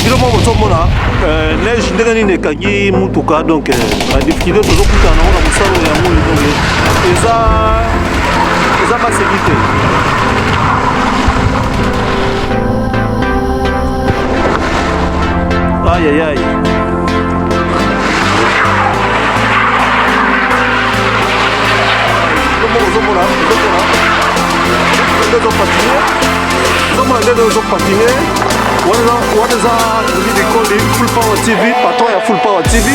Biloko bozomona neige ndenge nini ekangi mutuka donc badifficulté tozokutana nango na mosalo yango donc eza baseki te. Aïe. Ozomona ndenge ozopatine what is that? We call it Full Power TV, patron ya Full Power TV.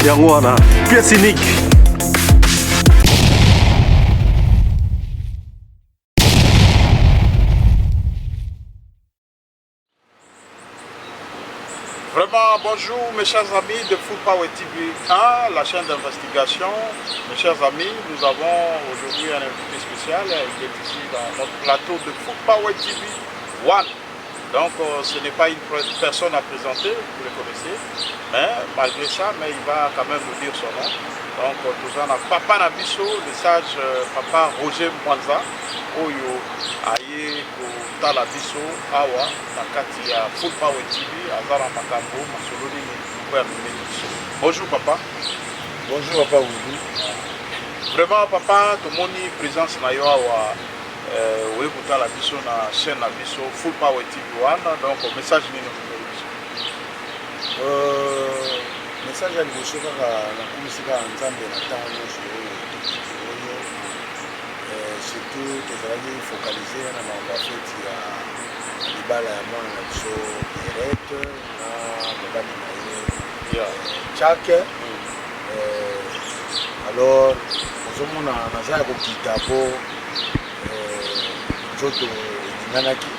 Yango wana pièce unique. Vraiment, bonjour mes chers amis de Full Power TV 1, la chaîne d'investigation. Mes chers amis, nous avons aujourd'hui un invité spécial qui est ici dans notre plateau de Full Power TV 1. Donc ce n'est pas une personne à présenter, vous le connaissez, mais malgré ça, il va quand même nous dire son nom. Donc nous avons Papa Nabiso, le sage Papa Roger Mwanza, Oyo Aye Kotala Biso, Awa, Nakati ya Full Power TV, Azara Makambo, Masoloni, bonjour Papa. Bonjour Papa Oudou. Vraiment Papa, tout le monde est présent na yo Awa. Oui, pour la vision na chaîne na vision Full Power TV 1, donc message ni message ya liboso kaka na kumisika nzambe na temps nyonso oyo surtout tozalaki focalisé na makambo ya feti ya libala ya mwana na biso Pierrette na mobali na ye Chake. Alors ozomona naza ya kokita po nzoto elinganaki.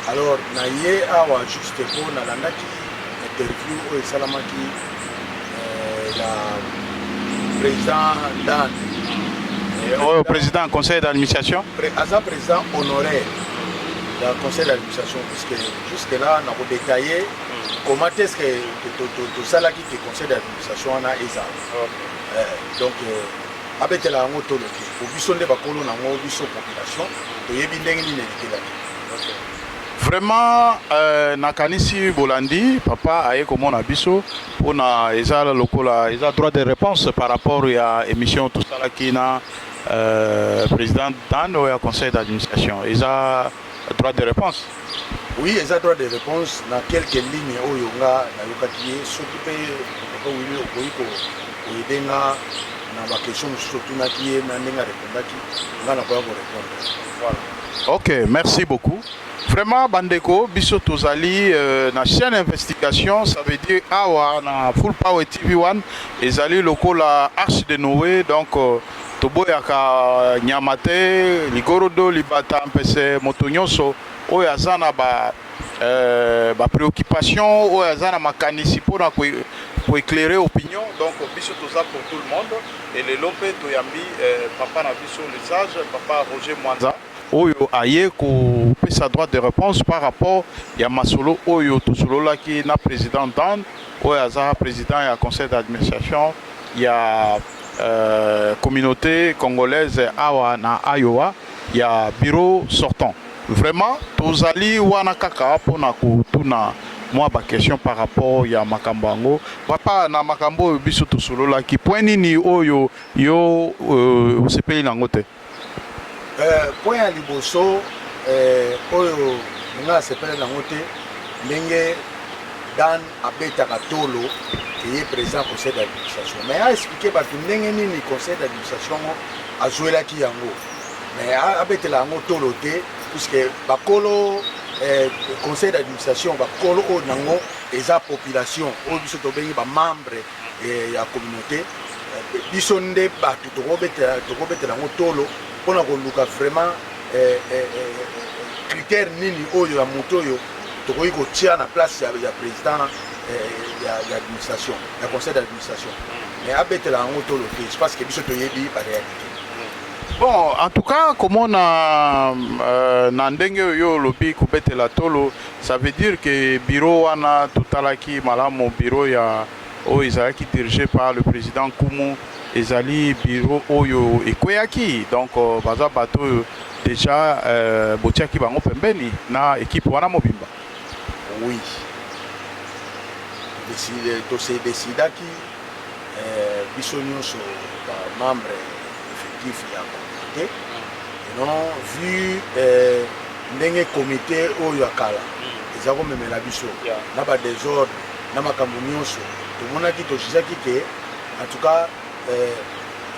Alors na ye awa juste po nalandaki interview oyo esalamaki la président Dan au président conseil d'administration, aza président honoraire du conseil d'administration, puisque jusque là na kodétailler comment est-ce que tosalaki ke conseil d'administration wana eza. Donc abetela yango tolo te po biso nde bakolo nango biso population toyebi ndenge nini elikelaki. Vraiment nakanisi bolandi papa aye komona biso pona eza lokola eza droit de réponse par rapport à émission tout ça qui na président Dan ou conseil d'administration eza droit de réponse. Oui, eza droit de réponse na quelques lignes oyo nga na yokaki ye soki pe papa wili okoyiko oyedenga na ba question mosusu otunaki ye na ndenge arépondaki nga nakoya korépondre. Voilà. Ok, merci beaucoup. Vraiment, Bandeko, biso tozali na chaîne d'investigation, ça veut dire awa na Full Power TV 1, ezali lokola arche de Noé, donc toboyaka nyamate, ligorodo, libata, mpese, motonyoso, oyo azana ba préoccupation, oyo azana makanisi pour éclairer opinion, donc biso toza pour tout le monde, et le lopé toyambi, papa na biso le sage, papa Roger Mwanza. Oyo aye ko pesa droit de réponse par rapport ya masolo oyo tosolola ki na président Dan oyo azara président ya conseil d'administration ya communauté congolaise awa na Iowa ya bureau sortant. Vraiment tozali wana kaka pona kutuna moi ba question par rapport ya makambo yango papa na makambo biso tosolola ki point nini oyo yo osepeli nango te. Point ya liboso oyo nga asepele nango te ndenge Dan abetaka tolo eye président conseil d'administration, mais a expliqué bato ndenge nini conseil d'administration azwelaki yango, mais abetela yango tolo te puisque bakolo conseil d'administration bakolo oyo nango eza population oyo biso tobengi bamembre ya communauté biso nde bato tokobetela yango tolo mpona koluka vraiment critère nini oyo ya moto oyo tokoki kotia na place ya président ya administration ya conseil d'administration, mais abetela yango tolo te je pense que biso toyebi ba réalité. Bon, en tout cas, comme on a ndenge yo lobi kubetela tolo, ça veut dire que bureau wana tutalaki malamu bureau ya ezalaki dirigé par le président Kumu ezali bureau oyo ekweyaki donc baza bato oyo déjà botiaki bango pembeni na équipe wana mobimba. Oui. Tose decidaki biso nyonso ba membre effectif ya comité. Non vu ndenge comité oyo akala eza komemela biso na ba désordre na makambo nyonso tomonaki tosizaki ke en tout cas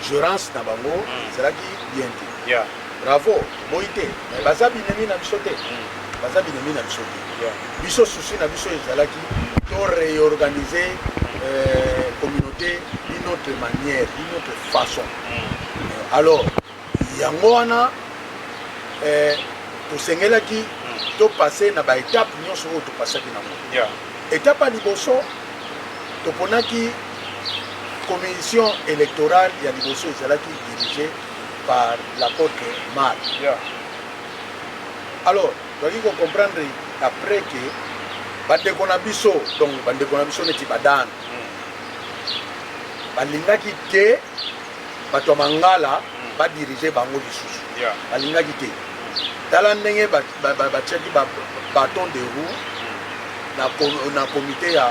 gérance na bango ezalaki bien te. Bravo boyi te mais baza binemi na biso te baza binemi na biso te biso susi na biso ezalaki to réorganiser communauté d'une autre manière d'une autre façon. Alors yango wana tosengelaki topase na baétape nyonso oyo topasaki nango. Étape ya liboso toponaki commission électorale ya liboso ezalaki dirigée par l'apôtre Mar. Alors toyaki comprendre après que bandeko na biso donc bandeko na biso neti badane balingaki te bato ya mangala badirige bango lisusu balingaki te. Tala ndenge batiaki bâton de roue na comité ya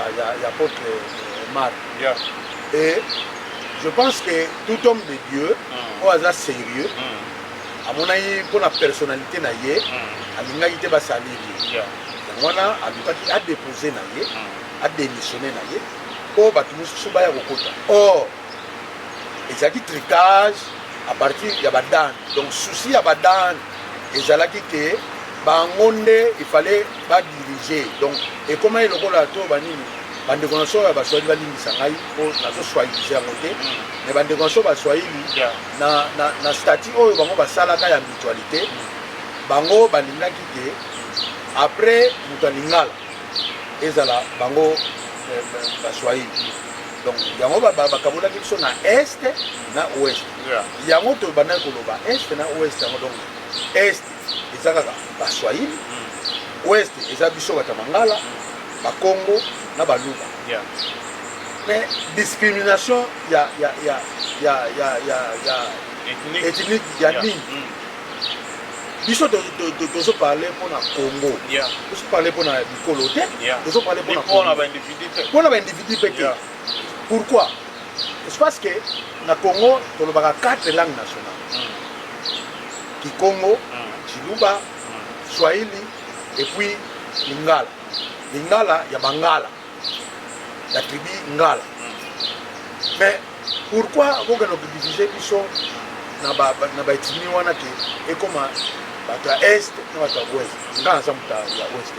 apôtre Mar. Et je pense que tout homme de Dieu oyo aza sérieux amonaki mpo na personnalité na ye alingaki te basaleli yango wana alukaki adépose na ye adémissionné na ye mpo bato mosusu baya kokota. Or ezalaki tricage à partir ya badane donc souci ya badane ezalaki ke bango nde il fallait badiriger donc ekomaki lokola to banini bandeko na so ya baswahili balingisa ngai mpo nazoswahilise yango te me bandeko na so baswahili na stati oyo bango basalaka ya mutualité bango balingaki te après moto alingala ezala bango baswahili donc yango bakabolaki biso na este na ouest yango to bandaki koloba este na ouest yango donc est eza kaka baswahili ouest eza biso bato ya mangala bakongo na baluba. Mais discrimination ethnique ya nini biso tozoparle mpona Congo tozoparle mpona bikolo te tozoparle mpona baindividu mpe te. Pourquoi? C'est parce que na Congo tolobaka 4 langues nationales Kikongo, Chiluba, Swahili et puis Lingala. Lingala ya Bangala, la tribu Ngala. Mais pourquoi vous avez divisé biso na ba etini wana ke et comme bato est na bato ouest ngala zamuta ya ouest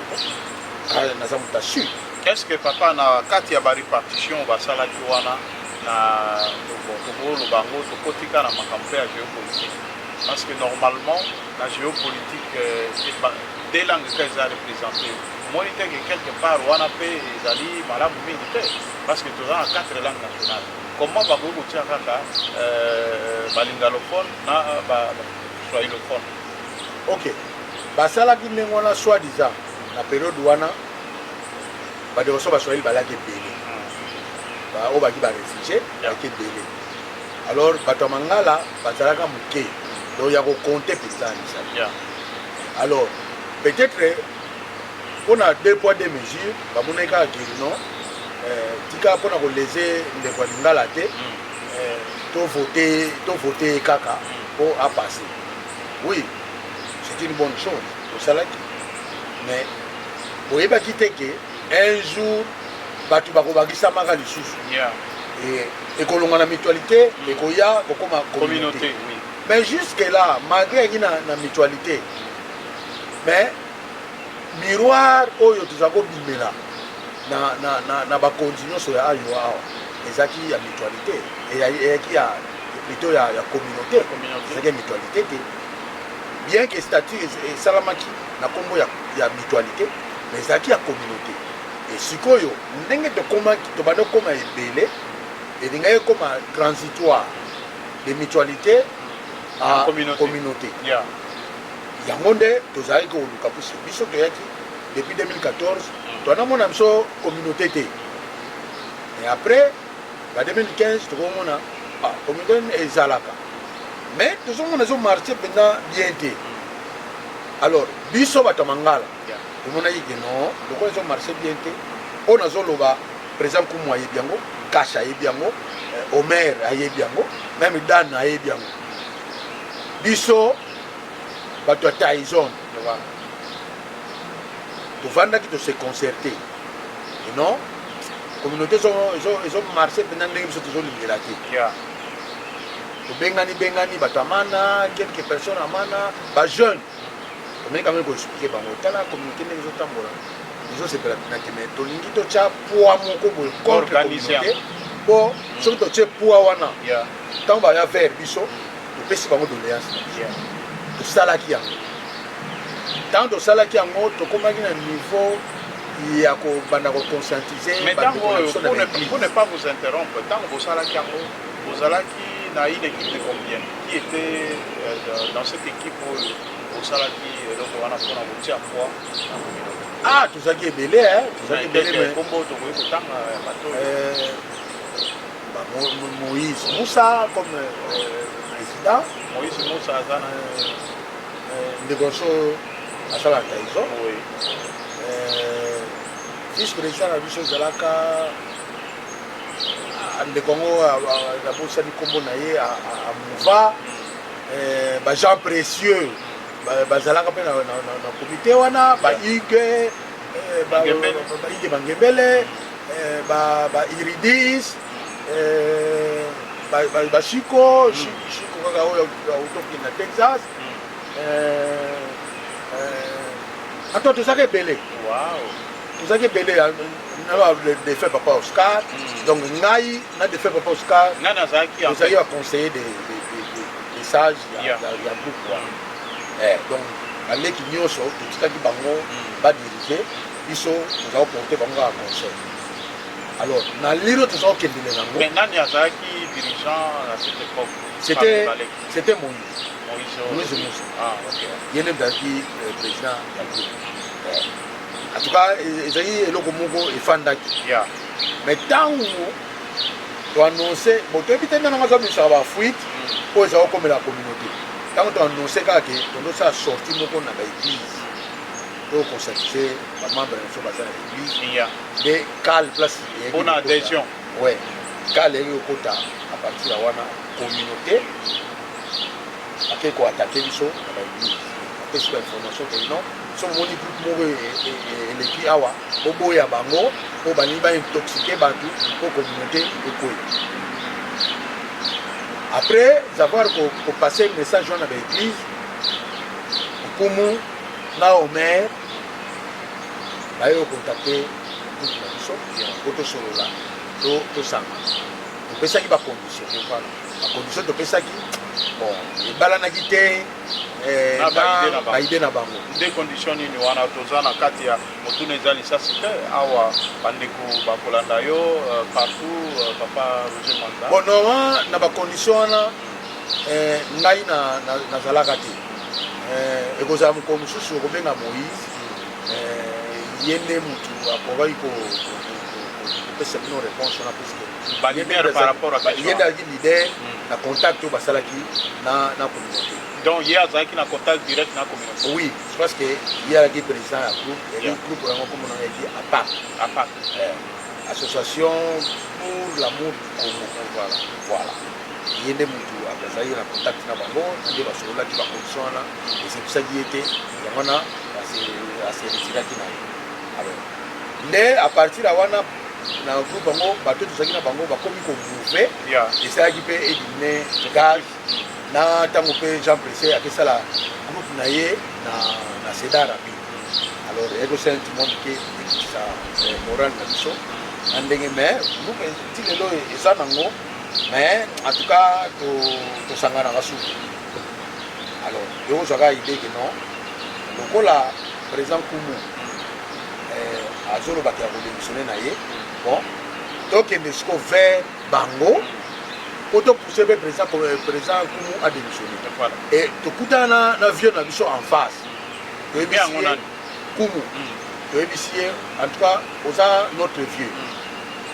na zamuta sud. Est-ce que papa na kati ya ba répartition basalaki wana na tobolo bango tokotika na makambo ya géopolitique? Parce que normalement la géopolitique des langues qu'elles ont représentées moi je dis que quelque part on a fait des alliés malamu militaire parce que tu as 4 langues nationales. Comment va vous dire kaka balingalophone na swahilophone? Ok, basalaki ndenge wana soi-disant na période wana badeko baswahili balaki ebele oyo baki baréfugie balaki ebele. Alors bato ya mangala bazalaka moke donc ya kokonte mpenza misala. Alors peut-être on a 2 poids 2 mesures bamonaki kaka kiri non tika mpona kolese ndeko ya lingala te tovote kaka mpo apase. Oui, c'est une bonne chose tosalaki, mais boyebaki te ke un jour bato bakobakisamaka lisusu ekolonga na mutualité ekoya kokoma communauté. Mais jusque là malgré yaki na mutualité mais miroir oyo toza kobimela na bakonzi nyonso ya ayo awa ezaki ya mutualité eyaki ya plutôt ya communauté ezaki ya mutualité te bien que statut esalamaki na kombo ya mutualité mais ezalaki ya communauté. Et sikoyo ndenge tobanda koma ebele elingaki koma transitoire de mutualité à communauté. Yango nde tozalaki koluka pusi biso toyaki depuis 2014 toanamona biso communauté te Et après, en 2015, tout le monde a communiqué et Zalaka. Mais tout le monde a marché pendant bien été. Alors, biso batamangala. Tout le monde a dit que non, le monde a marché bien été. On a zolo ba, par exemple, comme moi, Yebiango, Kasha Yebiango, Omer Yebiango, même Dan Yebiango. Biso, bato Taizon. Tout le monde qui se concerté. Et non, la communauté ils ont marché pendant que ils ont libéré. Bengani, Batamana, quelques personnes à Mana, les jeunes. On est quand même pour expliquer, la communauté des autres tambours. Ils ont séparé mais Tolingi to cha pour mon contre la communauté. Pour surtout tu pour wana. Tant va y avoir biso, le PC va me donner un. Tout ça là qui a. Tant de ça là qui a monté, comme à un niveau. Il y a qu'on conscientiser. Mais tant pour ne pas vous interrompre, tant que vous allez qui n'a une équipe de combien qui était dans cette équipe au Salaki, donc on a fait un poids. Ah, tout ça qui est belé, hein. Tout ça qui est belé. Moïse Moussa comme président. Moïse Moussa, négociant à Salah Taïzo. Oui. Vice-président la Bicho Zalaka, le Congo a bossé du combo naïe à Mouva, Jean Précieux, Zalaka dans le comité wana, Ige, Bangebele, Iridis, Chico autochtone na Texas. Attends, tout ça qui est belé. Tout ça qui est belé, on a des faits papa Oscar. Donc, Naï, on a des faits papa Oscar. Vous avez conseillé des sages, il y a beaucoup. Donc, allez qui n'y a pas, tout ça qui va diriger, nous avons porté Bango à conseil. Alors, dans l'île, tout ça qui est belé. Mais Nanyazaki, dirigeant à cette époque, c'était Moïse. Moïse Moussa. Ah, ok. Il y a un président. En tout cas, il y a un Fandaki. Mais tant que tu as annoncé, tu as évité de fuite pour les comme la communauté. Tant que tu as annoncé que tu as sorti de l'église pour conscientiser les membres de l'église, des cales place. Bonne adhésion. Oui. Cales au quota à partir de la communauté. Après quoi attaquer les choses dans l'église. Après sur l'information que non. So moni groupe moko eleki awa oboya bango po bani ba intoxiquer bato po communauté ekoyi. Après avoir passer le message dans l'église okumu na omer bayo contacter groupe na biso po tosolola tosanga topesaki bacondition bacondition topesaki bon ebalanaki te baide na bango des conditions nini wana toza na kati ya motuna eza lisasi te awa bandeko bakolanda yo partout papa Roger Manda. Bon normalement na bacondition wana ngai nazalaka te ekozala mokolo mosusu okobenga Moïse ye nde mutu akobaki kopesa bino réponse wana puisque balumière par rapport à ye nde azalaki leader na contact oyo basalaki na communauté. Donc il y a un contact direct dans la communauté. Oui, je pense qu'il y a un président à groupe, et le groupe comme on a dit APAC. Association pour l'amour du Congo. Voilà. Il y a des gens après ça, il y a un contact dans le monde, il y a des gens qui ont condition là, et c'est pour ça qu'il était, il y a assez retiré qui n'a. Alors, à partir de là, dans le groupe Bango, bateau tout ça qui n'a pas Bango, va comme il faut et ça qui peut éliminer gaz. Na tango pe Jean Pressé a fait ça la groupe naie na Seda rapide. Alors il y a tout le monde qui ça moral na biso andenge mais groupe ti lelo eza nango mais en tout cas to sangana kasu. Alors yo zaka idée que non lokola président Kumu azolo bakia ko démissionner na ye bon donc il est vers Bango. Pour pousser le président Kumu a démissionné. Et tout le monde a vu en face. Kumu. En tout cas, on a notre vieux.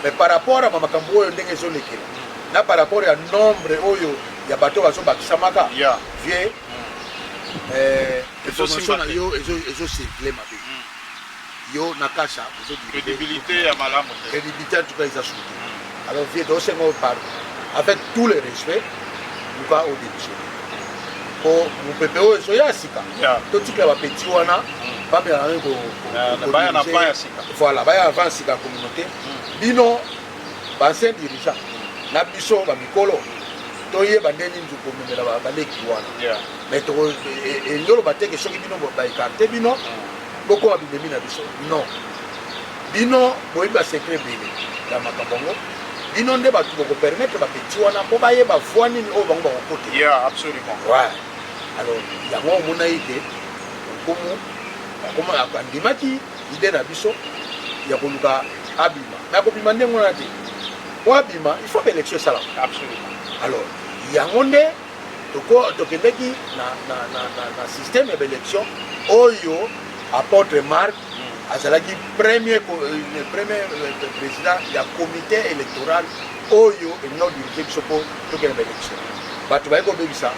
mais par rapport à makambo oyo ndenge ezolekela na par rapport ya nombre oyo ya bato bazobakisamaka vie information na yo ezocircule mabe yo na kasha crédibilité ya malamu crédibilité en tout cas eza souki alors vie tosenga par avec tout le respect luka odémissionné po mopepe oyo ezoya ya sika totikela bapeti wana baya na pa ya sika voilà baya avant sika ya communauté bino bancien dirigeant na biso bamikolo toyeba ndeni nzuku komemela baleki wana mais elingi oloba teke soki bino baekarte bino bokoma bimemi na biso non bino boyebi basekret ebele ya makambo yango bino nde bato bokopermettre bapeti wana mpo bayeba voi nini oyo bango bakokote alors yango omona ete andimaki ide na biso ya koluka abima me akobima ndenge wana te po abima il faut baélection esalama alors yango nde tokendeki na système ya baélection oyo apôtre Marc azalaki premier président ya comité électoral oyo elingi odirige biso mpo tokende baélection bato baye kobebisa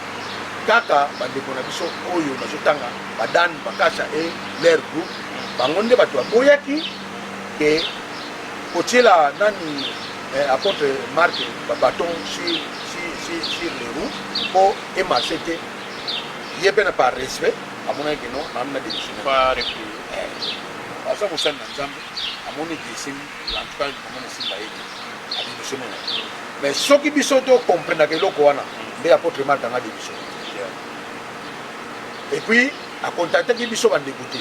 kaka bandeko na biso oyo bazotanga badane bakasha e leur groupe bango nde bato baboyaki ke kotiela nani apôtre Marc babaton sur les roues mpo emarche te ye mpe na par respect amonaki no namina démissionnaire aza mosali na nzambe amoni ke esimbi entoutcas amoni esimba ye adémissionnaire mais soki biso tocomprendaka eloko wana nde apôtre Marc anga démissionnaire et puis akontaktaki biso bandeko te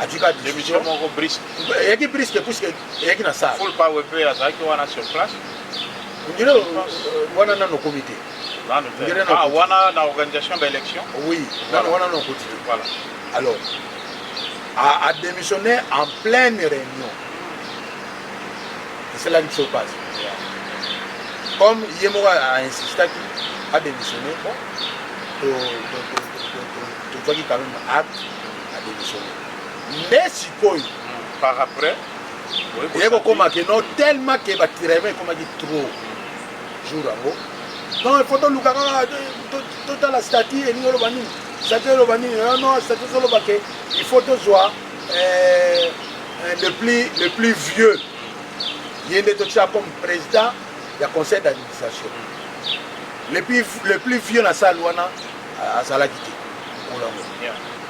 atika démission moko brisque eyaki brisque puisque eyaki na sala full power pe azalaki wana sur place ndire wana nano comité wana na organisation d'élection oui wana no côté voilà alors a démissionné en pleine réunion c'est là que ça passe comme Yemora a insisté à démissionner bon tu vois qu'il quand même acte à démissionner mais si quoi par après il y a comme que non tellement que va tirer comme dit trop jour en haut non il faut donc toute la statue et nous le bani statue le bani non statue le baquet il faut que soit le plus vieux il y a des autres comme président du conseil d'administration le plus vieux dans sa loi à Salagité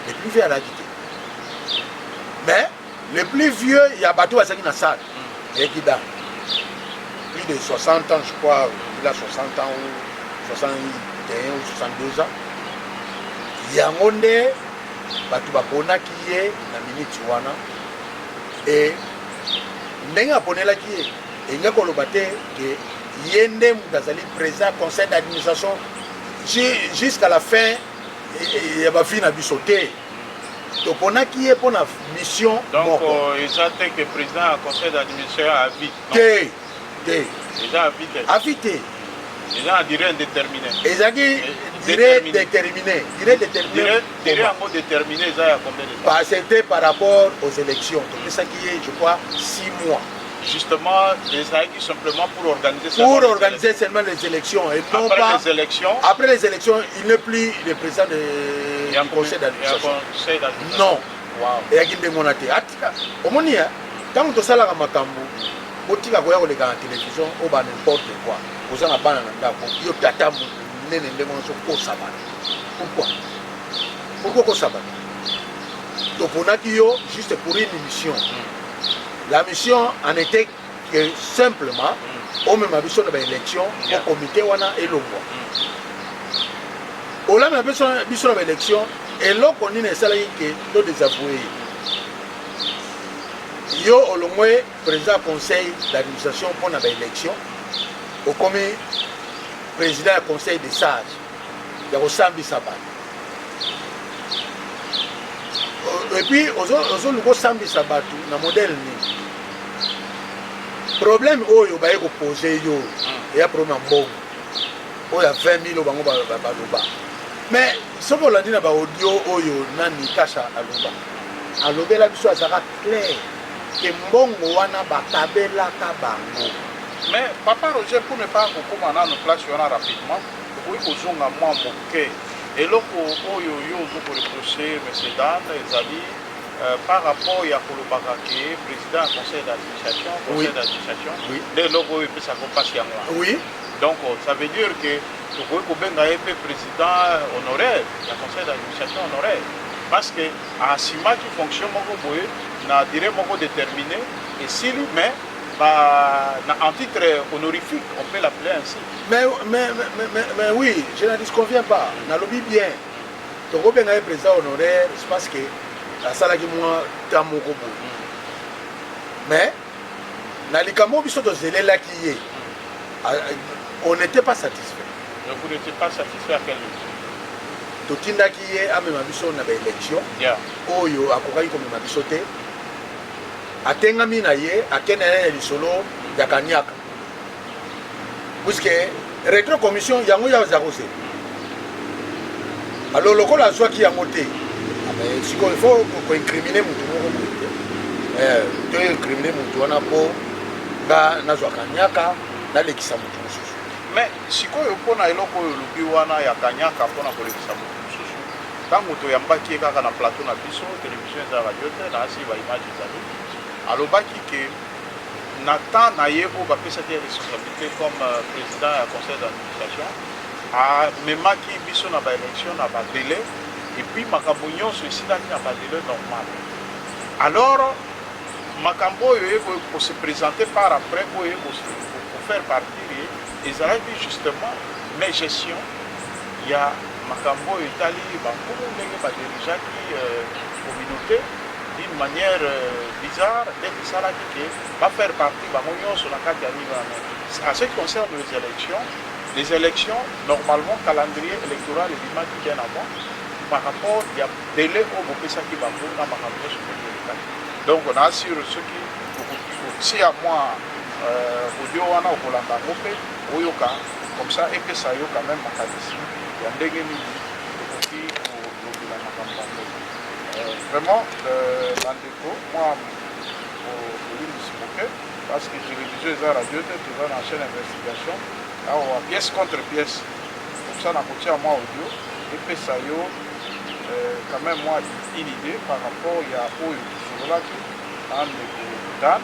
le plus vieux à la quitté mais le plus vieux il y a bateau à sa dans salle et qui a plus de 60 ans je crois il a 60 ans ou 61 ou 62 ans il y a un monde bato baponaki ye na minute wana et ndenge aponelaki ye elingi koloba te ke ye nde moto azali président conseil d'administration jusqu'à la fin ya bafi na biso te toponaki ye mpo na mission moko donc eza te ke président ya conseil d'administration à vie te eza à vie te avi te eza na durée indéterminée ezalaki durée déterminée durée yango déterminée eza ya combien de temps c'était par rapport aux élections topesaki ye je crois 6 mois justement ezalaki simplement pour organiser seulement les élections et non après pas les élections après les élections il n'est plus le président du conseil d'administration non eyaki ndenge wana te atika omoni ntango tosalaka makambo botika koya koleka na télévision oyo ba n'importe quoi oza na bana na ndako yo tata monene ndenge wana sokosabana pourquoi kosabana toponaki yo juste pour une mission la mission en était que simplement omema biso na baélection au comité wana elongwa olamema biso na baélection eloko nini esalaki ke to désavoué yo olongwe président conseil d'administration mpo na baélection okomi président ya conseil des sages ya kosambisa bato et puis ozoluka osambisa bato na modèle nini problème oyo baye kopose yo eya problème ya mbongo oyo ya 20 000 bango baloba mais soki olandi na baaudio oyo nani kasha aloba alobela biso azalaka clair ke mbongo wana bakabelaka bango. Mais papa Roger, pour ne pas kokoma na place wana rapidement, okoki kozonga mwa moke eloko oyo yo ozokoreproche monsieur Dan ezali par rapport ya kolobaka ke président ya conseil d'administration, nde eloko oyo epesaka mpasi yango wana. Oui. Donc ça veut dire que tokoki kobenga ye mpe président honoraire ya conseil d'administration honoraire parce que asimaki fonction moko boye na durée moko déterminé esili mais en titre honorifique, on peut l'appeler ainsi. Mais oui, je ne disconviens pas. Dans le bien, tu as bien un président honoraire, c'est parce que la salle qui moi, tu as mon robot. Mais, dans les cas où qui est, on n'était pas satisfait. Donc vous n'étiez pas satisfait à quel niveau? Tout le qui est à même ambition dans l'élection, Oyo a couru comme une ambition. Atengami na ye akene na lisolo ya kanyaka puisque rétro commission yango ya zakose alors lokola soit ki yango te mais si il faut ko incriminer mutu moko to incriminer mutu wana po nga nazwa kanyaka na lekisa mutu mususu mais sikoyo mpona eloko oyo olobi wana ya kanyaka mpona kolekisa mutu mususu ntango toyambaki kaka na plateau na biso télévision eza radio te na asi baimage ezali alobaki ke na temps na ye oyo bapesaki responsabilité comme président ya conseil d'administration amemaki biso na baélection na badélai et puis makambo nyonso esilaki na badélai normal. Alors makambo oyo se présenter par après oyo faire partir ye ezalaki justement mais gestion ya makambo oyo etali bankumu ndenge badirigaki communauté d'une manière bizarre, d'être salarié qui va faire partie de l'Union sur la carte en ce qui concerne les élections, normalement, calendrier électoral et l'image qui vient avant, par rapport à délai au Bopesa qui va pour la Marambo sur le. Donc, on assure ceux qui, si à moi, audio wana au Kolanda Mope, Oyoka, comme ça, et que ça y a quand même ma tradition, il y a des gens qui la Marambo. Vraiment, l'Andeco, moi, parce que j'ai rédigé les radios, tu vas dans la chaîne d'investigation, pièce contre pièce. Comme ça, on a côté à moi audio, et puis ça y est, quand même, moi, une idée par rapport à Oyo, sur là, en Dan,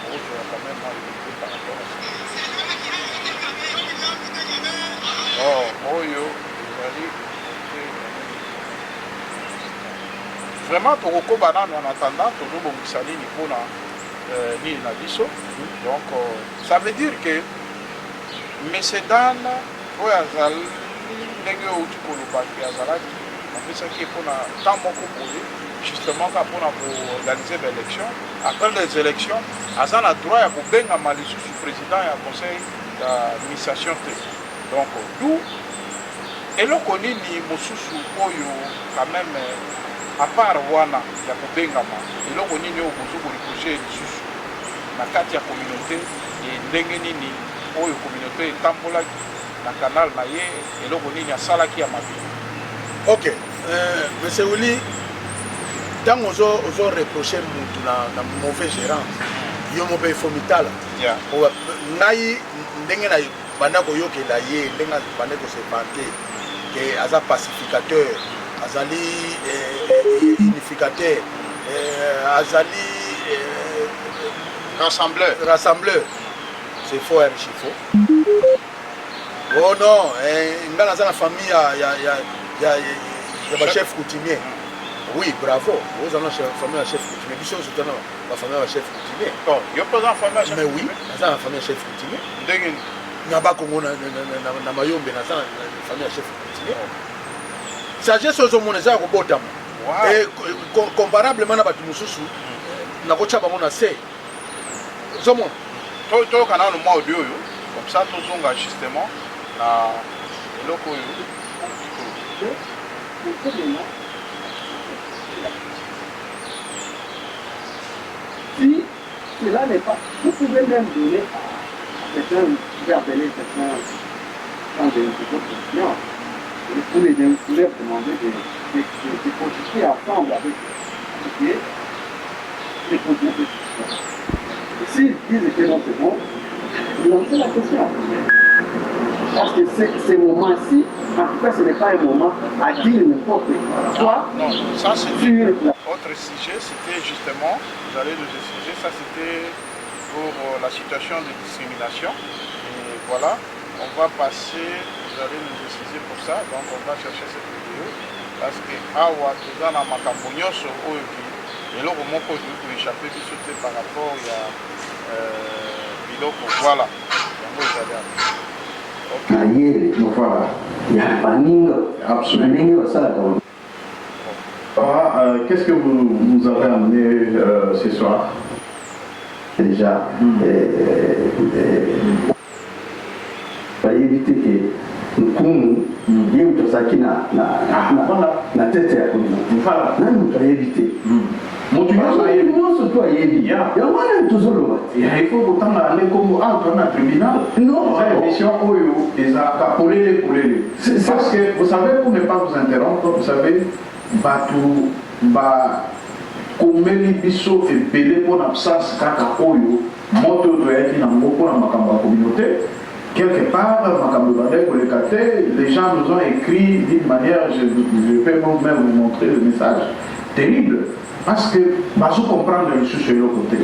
quand même, moi, une idée par rapport à ça. Oh, Oyo, vraiment tokoko banano en attendant tozobongisa nini mpona nini na biso. Donc ça veut dire que monsieur Dan oyo azali ndenge outi kolobaki azalaki apesaki mpona temps moko boye justement ka mpona koorganiser baélection. Après les élections aza na droit ya kobengama lisusu président ya conseil d'administration te. Donc d'où eloko nini mosusu oyo quand même à part wana ya kobengama eloko nini oyo bozokoreproche lisusu na kati ya communauté ndenge nini oyo communauté etambolaki na canal na ye eloko nini asalaki ya mabe? Ok, monsieur Willy, ntango ozoreproche mutu na mauvais gérance yo mope ifo mitala ngai ndenge na banda koyokela ye ndenge banda kosepante ke aza pacificateur azali unificateur azali rassembleur c'est faux archi faux. Oh non, nga naza na famille ya bachef coutumier. Oui, bravo. Vous avez une famille à chef coutumier. Biso c'est la famille à chef coutumier. Oh, yo pas en famille à chef. Mais oui, naza na famille à chef coutumier. Ndenge ngaba Congo na Mayombe naza na famille à chef coutumier. Sagesse ozomona za ko botama. Et comparablement na batu mususu na ko tshaba mona se. Zomona. To kana no mwa audio yo. Comme ça tozonga justement na eloko yo. Si cela n'est pas, vous pouvez même donner à certains, vous pouvez appeler certains dans des constitutions, vous pouvez leur demander de constituer ensemble avec te poser des questions. S'ils disent que non, c'est bon, lancez la question. Parce que ces moments-ci, en tout cas, ce n'est pas un moment à dire n'importe quoi. Non, ça c'est Sur la... autre sujet, c'était justement, vous allez nous expliquer, ça c'était pour la situation de discrimination. Et voilà, on va passer, vous allez nous expliquer pour ça, donc on va chercher cette vidéo. Parce que awa toza na makambo nyonso oyo eloko moko pour échapper biso te par rapport ya biloko voilà yango ezali Voilà, il y a pas absolument ça. Qu'est-ce que vous avez amené ce soir? Déjà, pour éviter que nous il y a qui na tête à voilà, nous pour éviter. Il faut autant aller comme un tribunal. Non, parce que vous savez, pour ne pas vous interrompre, vous savez, comme les bisous et belé pour l'absence kaka oyo, moto doit être dans beaucoup dans ma communauté. Quelque part, les gens nous ont écrit d'une manière, je peux même vous montrer le message, terrible. Parce que, je comprends les choses sur le côté.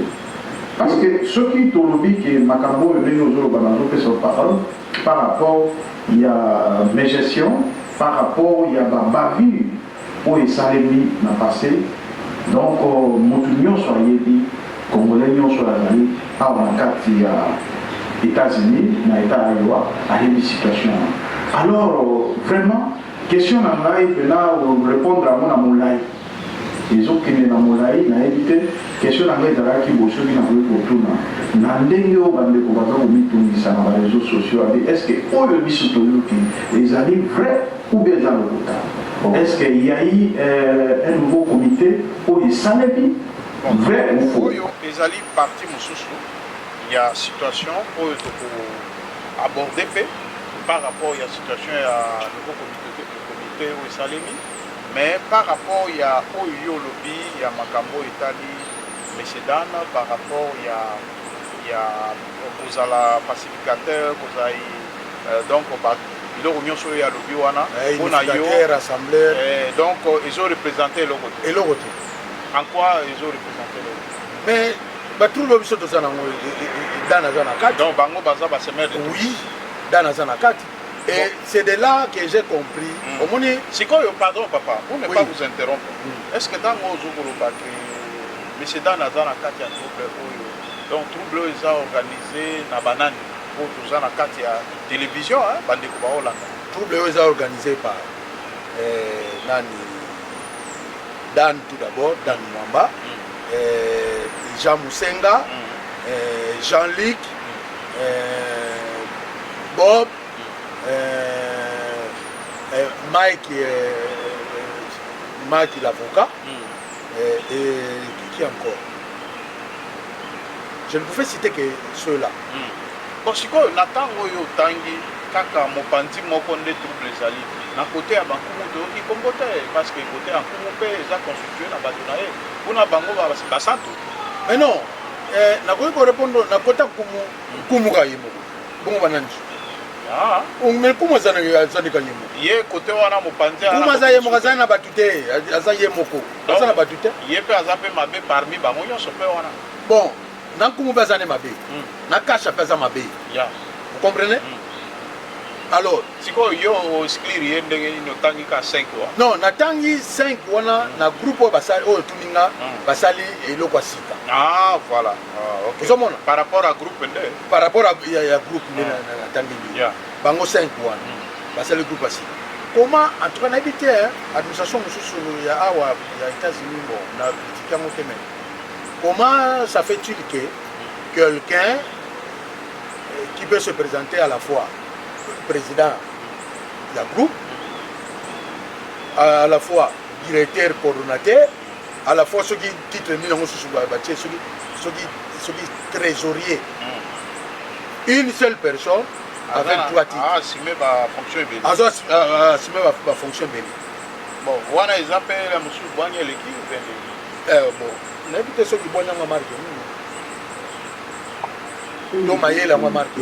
Parce que ce qui t'ont dit que Makambo est venu aux autres parole, par rapport, il y a mes gestions, par rapport, il y a ma bavure, pour les salémis n'a passé. Donc, mon union soit dit, Congolais union soit allé, à il y a États-Unis, dans l'État Iowa, à une situation. Alors, vraiment, question en live, là, répondre à mon live. Ils ont qui na molai na évité question na ngeza la ki boso bi na ko tuna na ndenge o bande ko baza ko mitungisa na réseaux sociaux est-ce que oyo biso to yoki les amis vrai ou bien dans le kota est-ce qu'il y a eu un nouveau comité pour les salaires vrai ou faux les alliés parti mususu il y a situation pour aborder par rapport à la situation à nouveau comité au salemi. Mais par rapport il y a Oyo Lobby, il y a Makambo Italie, Messedane, par rapport il y a Kozala pacificateur, Kozai, donc il y a Union sur le Lobby, unificateur, assembleur. Donc ils ont représenté le côté. Et le côté. En quoi ils ont représenté le côté? Mais tout le monde est dans la zone. Donc Bango Baza va se mettre. Oui, dans la zone. Et c'est de là que j'ai compris. C'est quoi, pardon papa, pour ne pas vous interrompre, est-ce que dans vos jours, M. Dan a Katia trouble, donc trouble ils ont organisé na banane pour tout ça na Katia télévision, bande ko Hollande. Trouble ils ont organisé par Nani Dan tout d'abord, Dan Mwamba, Jean Moussenga, Jean-Luc, Bob. Mike l'avocat et qui encore? Je ne pouvais citer que ceux-là. Bon, si quoi Nathan Oyo Tangi, Kaka Mopandi Mokonde trouble les alliés. Na côté à Bankumu de Kombote, parce que côté à Kumupe, ils ont constitué na Badonae. Pour na Bango Basanto. Mais non, na quoi répondre na côté Kumuka Yemo. Bon Bananji. Mais comment ça n'est pas yé côté wana mopanzi comment ça yé mokaza na batute aza yé moko aza na batute yé pe aza pe mabe parmi ba monyo so pe wana bon na kumu baza ne mabe na kasha pesa mabe ya vous comprenez alors siko yo exclure yé ndenge no tangi ka 5 wa non na tangi 5 wana na groupe basali o tuninga basali eloko sita voilà OK somona par rapport à groupe ndé par rapport à groupe na tangi ya bango 5 wana basali groupe asita comment en tout cas n'habiter administration mususu ya awa ya États-Unis bon na critique yango te même comment ça fait-il que quelqu'un qui peut se présenter à la fois président de la groupe, à la fois directeur, coordonnateur, à la fois ceux qui titrent ceux qui trésorier. Une seule personne avec 3 titres. Si même la fonction est bénie. Si même la fonction est bénie. Bon, voilà, ils appellent la monsieur Boigny l'équipe. Bon, nayebi te soki bonyanga marke to mayele yango marke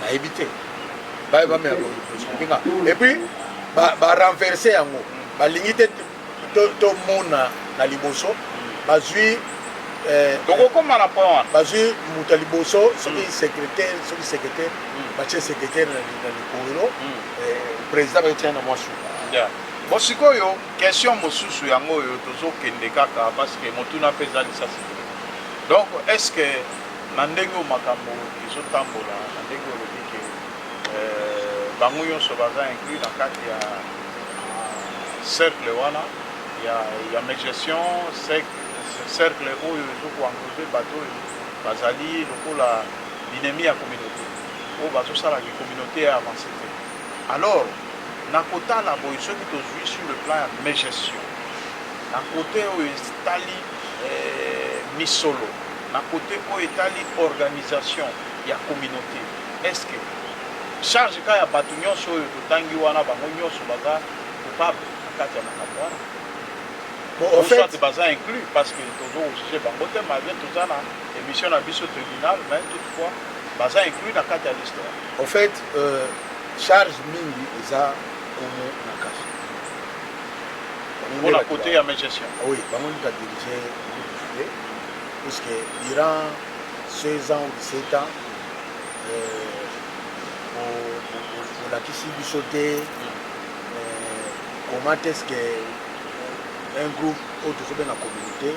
nayebi te baye bamela binga et puis barenverse yango balingi te tomona na liboso bazwi tokokóma na point wana bazwi moto ya liboso soki secrétaire batie secrétaire na likolo président baetia na mwa suka bon sikoyo question mosusu yango oyo tozokende kaka parce que motuna mpe eza lisasi donc est ce que na ndenge oyo makambo ezotambola na ndenge olobi ke bango nyonso baza inclus na kati ya cercle wana ya mégestion cercle oyo ezokoenglobe bato oyo bazali lokola binemi ya communauté oyo bazosalaka communauté ya avancé te alors na kotala boye soki tozwi sur le plan ya mégestion na kote oyo etali misolo na kote oyo etali organisation ya communauté est ce que charge ka ya bato nyonso oyo totangi wana bango nyonso baza coupable na kati ya makambo wana en fait baza inclus parce que tozojuge bango te malgré toza na émission na biso tribunal mais toutefois baza inclus na kati ya l'histoire en fait charge mingi eza komo na kasi pour la côté ya mégestion oui bango nika dirige puisque durant 16 ans ou 17 ans olakisi biso te comment est ce que un groupe oyo tozobenga communauté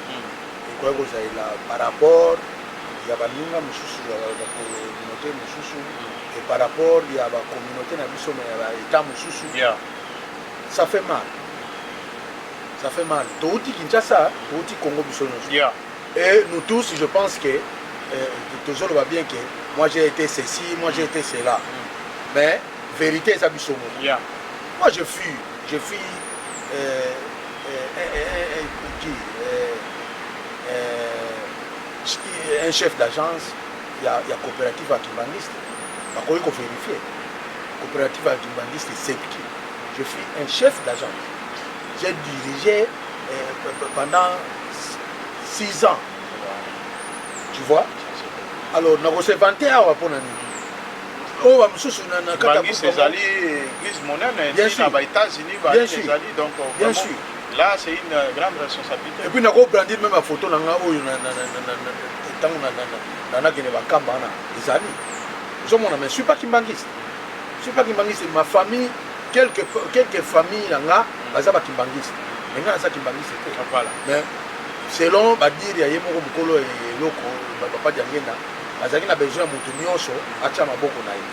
ekoki kozalela par rapport ya baninga mosusu ya bacommunauté mosusu et par rapport ya bacommunauté na biso ya baétat mosusu ça fait mal touti Kinshasa touti Congo biso nyonso et nous tous je pense que tozoloba bien que moi j'ai été ceci moi j'ai été cela mais vérité eza biso moko moi je fuis un chef d'agence, il y a coopérative à Kimbangiste. Il faut vérifier. Coopérative à Kimbangiste, c'est qui? Je suis un chef d'agence. J'ai dirigé pendant 6 ans. Tu vois? Alors, nous avons vanté à Wapona. Oh, Kimbangiste, c'est l'église monnaie, bien sûr. États-Unis, donc bien sûr. Là, c'est une grande responsabilité. Et puis, nous avons brandi même la photo dans la je ne suis pas kimbangiste. Je suis pas kimbangiste. Ma famille, quelques familles, là, elles sont kimbangiste. Maintenant, elles sont kimbangiste. Mais selon dire, il y a des gens qui ont besoin de moto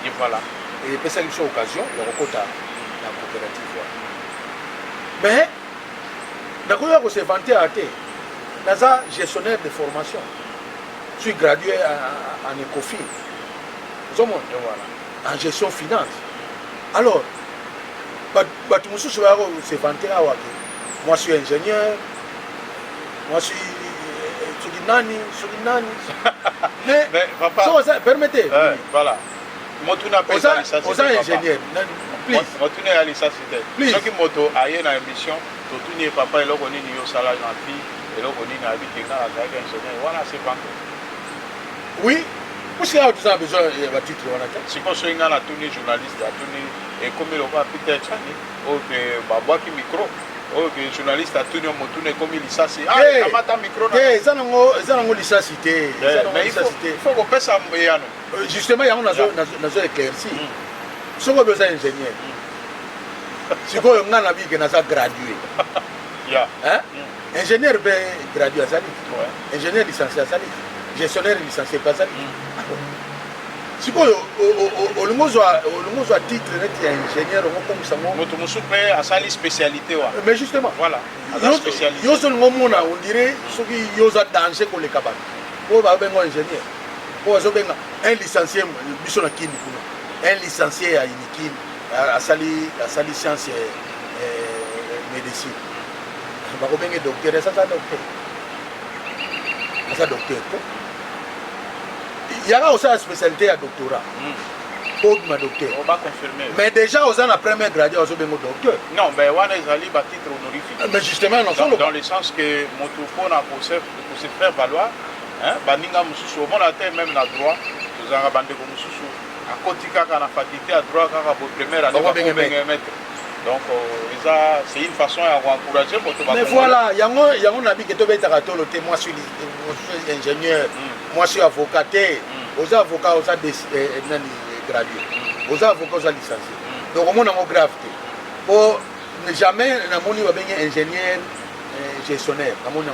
et voilà. Et puis, c'est une occasion, le recota la coopérative. Mais, je suis vanté à thé. Je suis gestionnaire de formation. Je suis gradué en ECOFIN. En gestion finance. Alors, c'est vanté à moi je suis ingénieur. Moi je suis Surinani. Mais papa, permettez. Voilà. Moi tu n'as pas ça. Vous êtes ingénieur. Moi tu n'es à l'université. Ce qui moto aille dans l'émission. Tout n'est papa et là on est niveau salaire en vie et là on est habité dans la drague ingénieur. Voilà c'est pas. Oui. Parce qu'il y a besoin de titre. Si on se regarde à tous les journalistes, à tous les et comme le voit Peter Chani, ou que Babouaki qui micro, ou que journaliste à tous les mots comme il ça c'est ah il a un micro. Ils ont licacité. Mais il faut qu'on passe à Moyano. Justement il y a un éclairci. Si on a besoin d'ingénieur. Si on a un ami qui n'a pas gradué. Ingénieur gradué à Zali. Ingénieur licencié à Zali. Gestionnaire licencié pas Zali. Si on a titre d'ingénieur, on a sa spécialité. Mais justement, voilà. On dirait qu'il y a danger pour les cabanes. On va avoir un ingénieur. On va avoir un licencié, un licencié à Inikin, à Sali sciences et médecine. On va avoir un docteur, ça docteur. Il y a aussi la spécialité à doctorat. pour ma docteur. On va confirmer. Mais déjà, aux ans, la première gradée, on a bien docteur. Non, mais on a un titre honorifique. Mais justement, dans le sens que mon topo pour se faire valoir, baninga mususu au monde a même la droit, nous avons bandé comme mususu à côté kaka na faculté à droit kaka pour première année maître. Donc c'est une façon à encourager pour tout. Mais voilà, yango nabi que to beta katolo te, moi je suis ingénieur, moi je suis avocat, aux avocats aux gradué, aux avocats aux licenciés. Donc au moins on grave pour ne jamais na moni va bien ingénieur gestionnaire, na moni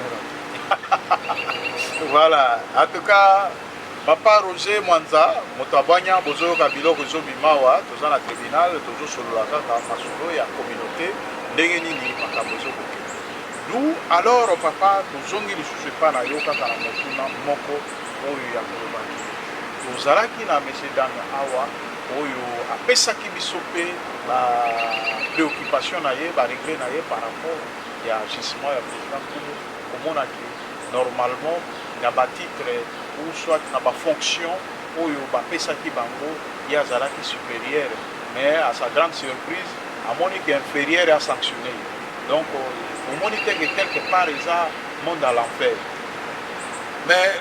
voilà, en tout cas, Papa Roger Mwanza, Motabanya, Bozo Kabilo, Bozo Bimawa, tous dans le tribunal, toujours sur la Masuro, il y a communauté, Ndengenini, Makabozo Boke. Nous, alors, papa, nous avons dit que pas na yoka kana motuna moko oyo ya kolobaki. Tozalaki na monsieur Dan Awa oyo apesaki biso pe ba préoccupation na ye, ba regret na ye par rapport ya gisement ya président Koumou. Komonaki normalement na ba titre ou soit na ba fonction oyo ba pesaki bango ya zalaki supérieur, mais à sa grande surprise amoni que inférieur a sanctionné. Donc au moniteur que quelque part ils a monde à l'enfer. Mais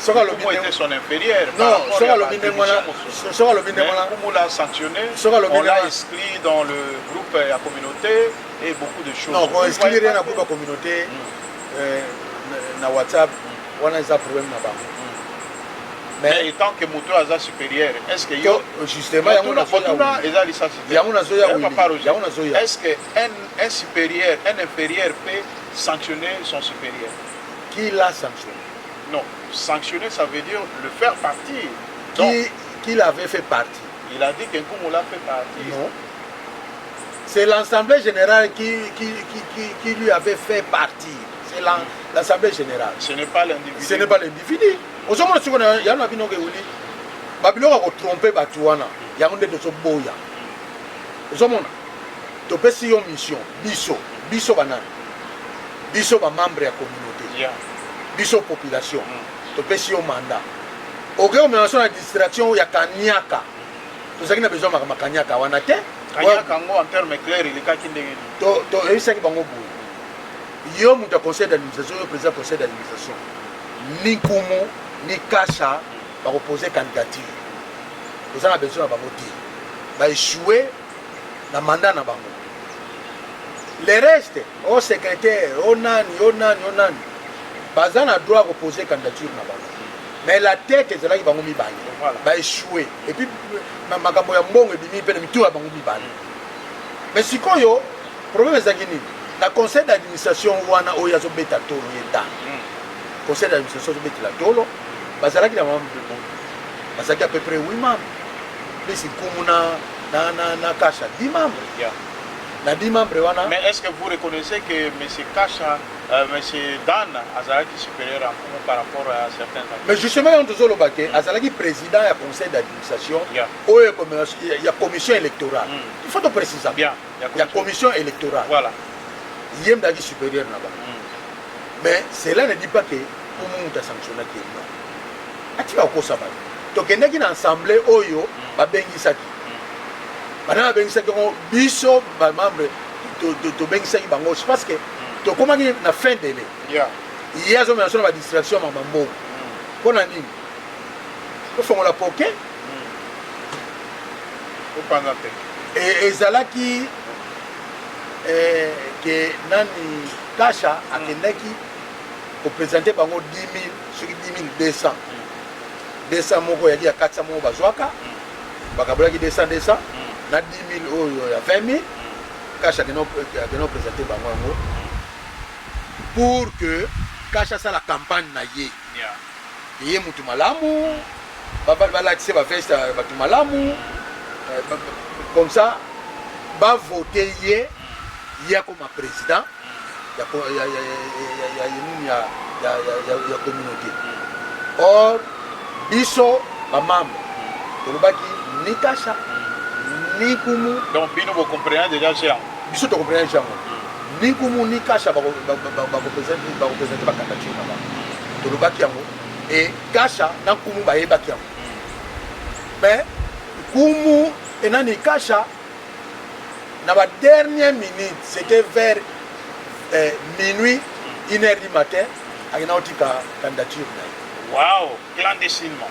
Comment était son inférieur? Non, Comment l'a sanctionné? On l'a inscrit dans le groupe de la communauté et beaucoup de choses. Non, on inscrit rien dans le groupe de la communauté. Dans WhatsApp, on a des problèmes là-bas. Mais étant que Moutou a supérieur, est-ce que justement, est-ce qu'un supérieur, un inférieur peut sanctionner son supérieur? Qui l'a sanctionné? Non, sanctionner, ça veut dire le faire partir. Qui l'avait fait partie? Il a dit que Nkoumou l'a fait partir. Non. C'est l'Assemblée générale qui lui avait fait partir. C'est l'Assemblée générale. Ce n'est pas l'individu. Ce n'est pas l'individu. Au moment où il y a un avis qui Babylone a trompé Batouana. Il y a un de ce boya. Au moment où tu peux si une mission, biso banan, biso ba membre de la communauté. Biso population, tu peux si un mandat. Au cas où on a une distraction, il y a Kanyaka. Tout ça qui n'a besoin de Kanyaka. Kanyaka, en termes clairs, il est qu'à qui n'est pas. Yo muta conseil d'administration, le président conseil d'administration. Ni Koumou, ni Kasha va reposer candidature. Vous avez besoin de voter. Va échouer dans le mandat. Les restes, au secrétaire, au nani. Bazan a droit de reposer candidature. Mais la tête est là qui va m'y bagner. Va échouer. Et puis, Magaboya Mbong et Bimi Penemitou va m'y bagner. Mais si quoi yo, problème est que le conseil d'administration wana oya zo beta tolo yenda. Conseil d'administration zo beta tolo. Bazalaki na membre de monde. Bazalaki à peu près 8 membres. Mais si kumuna na Kasha 10 membres. Na 10 membres wana. Mais est-ce que vous reconnaissez que M. Kasha, M. Dan Azalaki supérieur en Koumou par rapport à certains acteurs? Mais justement, on te zolo baké, Azalaki président du conseil d'administration, il y a commission électorale. Il faut te préciser. Bien. Il y a commission électorale. Voilà. Il y a un avis supérieur là-bas. Mais cela ne dit pas que tout le monde a sanctionné. Tu vas au Kosaban. Donc, il y a une assemblée Oyo, Babengisaki. Maintenant, Babengisaki, Biso, membre de Bengisaki Bango. Je pense que tu as commencé à la fin de l'année. Il y a une distraction à Mambo. Pour la nuit. Il faut la poker. Et Zalaki. Que Nani Kasha a présenté par 10 000 sur 10 200. 200 moko il y a 400 moko bazwaka. Bakabula qui 200 na 10 000 il y a 20 000. Kasha a présenté par moi pour que Kasha sa la campagne na ye. Ye mutu malamu. Bala tse ba veste batu malamu. Comme ça va voter hier. Il y a comme président, il y a communauté. Or, Biso, ma maman, ni Kasha, ni Koumou. Donc, Bino, vous comprenez déjà, Jean. Biso, tu comprends, Jean. Ni Koumou, ni Kasha, va représenter ma candidature. Et Kasha, n'a Koumou, va y mais kumu enani kasha na ba dernière minute c'était vers minuit 1h du matin akina otika candidature na Wow, clandestinement.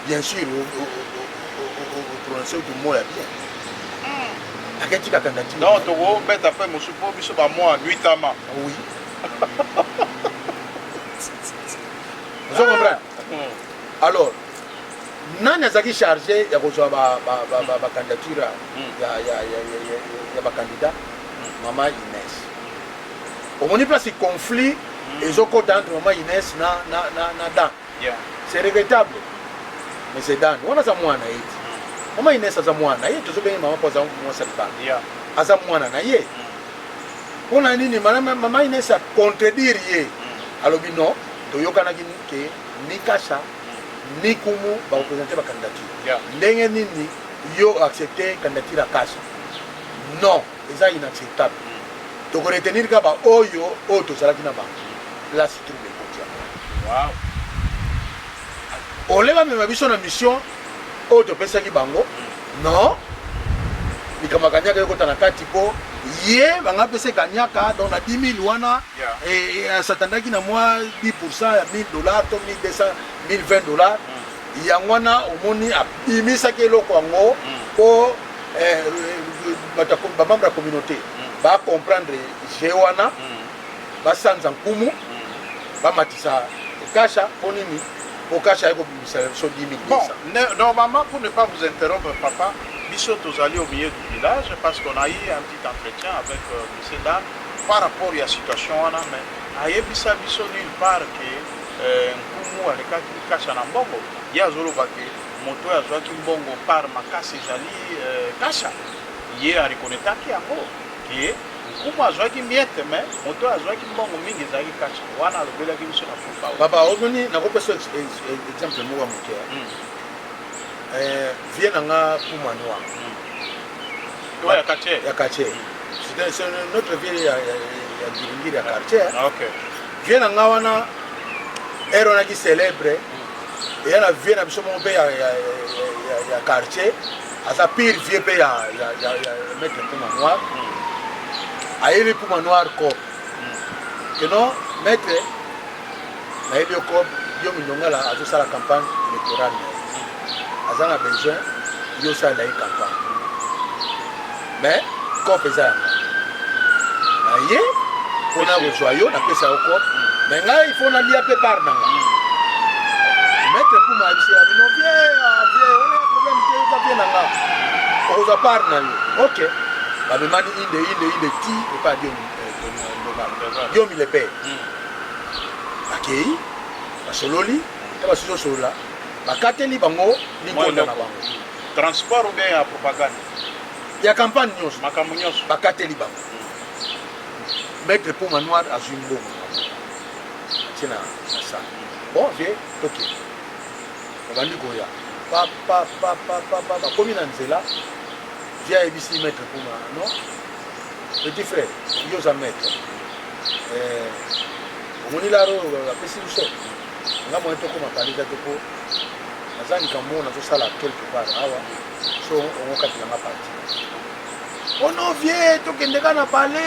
bien sûr au prononcer du mot là bien akatika candidature Donc togo beta pe musupo biso ba moi nuitama. oui vous comprenez alors nani azaki chargé ya kozwa ba candidature ya ba candidat mama Inès omoni place conflit ezokota entre mama Inès na Dan Yeah. c'est regrettable mais c'est Dan wana za mwana eti mama Inès aza mwana ye tozobenga mama poza mwasa libanga Yeah. aza mwana na ye mpona nini mama Inès a contredire ye alobi non toyokanaki ke ni kasha ni kumu barepresente bacandidature Yeah. ndenge nini yo accepte candidature ya kasha non eza inacceptable tokoretenir ka baoyo oyo tozalaki na bango place trouble ekotia Wow. oleba mema biso na mission oyo topesaki bango non likambo kanyaka ekota na kati mpo ye banga pesa ekanyaka donc na 10 000 wana asatandaki na mwa 10% ya $1000 to 1200 $1020 yango wana omoni abimisaki eloko yango mpo bamembre ya communauté bacomprendre je wana basanza nkumu bamatisa kasha mpo nini mpo kasha ekobimisa biso 10 Bon, 200 normalement, pour ne pas vous interrompre, papa, Bissot, vous allez au milieu du village parce qu'on a eu un petit entretien avec M. Dan par rapport à la situation. Mais il y a Bissot nulle part que Nkumu a caché en Mbongo. Il y a Zolo Bake, Moto a joué Mbongo par Makasi Jali Kasha. Il y a reconnaître qu'il y a un Nkumu a joué Miette, mais Moto a joué Mbongo Mingi Zagi Kasha. Wana le Bela Bissot n'a pas. papa omoni nakopesa exemple moko ya moke vie nanga puma noir ya quartier c'est notre ville ya Ngiringiri ya quartier Ok. vie nanga wana ero onaki célèbre eya na vie na biso moko mpe ya quartier aza pire vie mpe ya maître puma noir ayebi puma noir cop keno maître nayebi oko yo milongala azosala campagne électorale na ye aza na besoin yo osala na ye campagne mais cop eza yanga na ye mpona kozwa yo napesa yo cop mais ngai ifo nalia mpe part nanga maître puma abisi abino vie wana ya problème te eza vie nanga okozwa part na yo ok bamemani inde ti epa adi yo milepe akei basololi te basusi osolola bakateli bango lingonda na bango Transport ou bien la propagande? ya campagne nyonso Makambo nyonso. bakateli bango maître puma noir azwi mbongo atie na sala bon vie toke babandi koya bakomi na nzela vie ayebisi maître puma non petit frère yo oza maître omoni laro apesi biso nga moye tokoma palisa te mpo naza likambo nazosala quelque part awa so ongokatilanga parti ono vie tokendeka na pale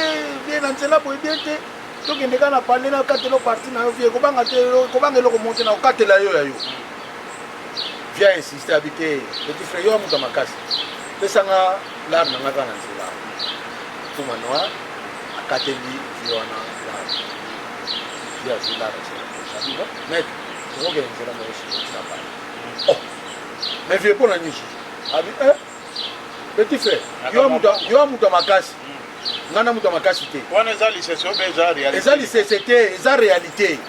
vie na nzela boye bien te tokendeka na pale na okatela parti na yo vie kobanga eloko mo te na okatela yo ya yo vie insiste abi te petit frère yo amuka makasi pesanga lare nanga kaka na nzela puma noir akateli vie wana lare vie azwi lare sabino maître tokokende nzela na yosa pale mais vie mpo na nyonso abi petit frère yo amuta makasi nga na muta makasi te wana eza lisese obe eza réalité eza lisese te eza réalité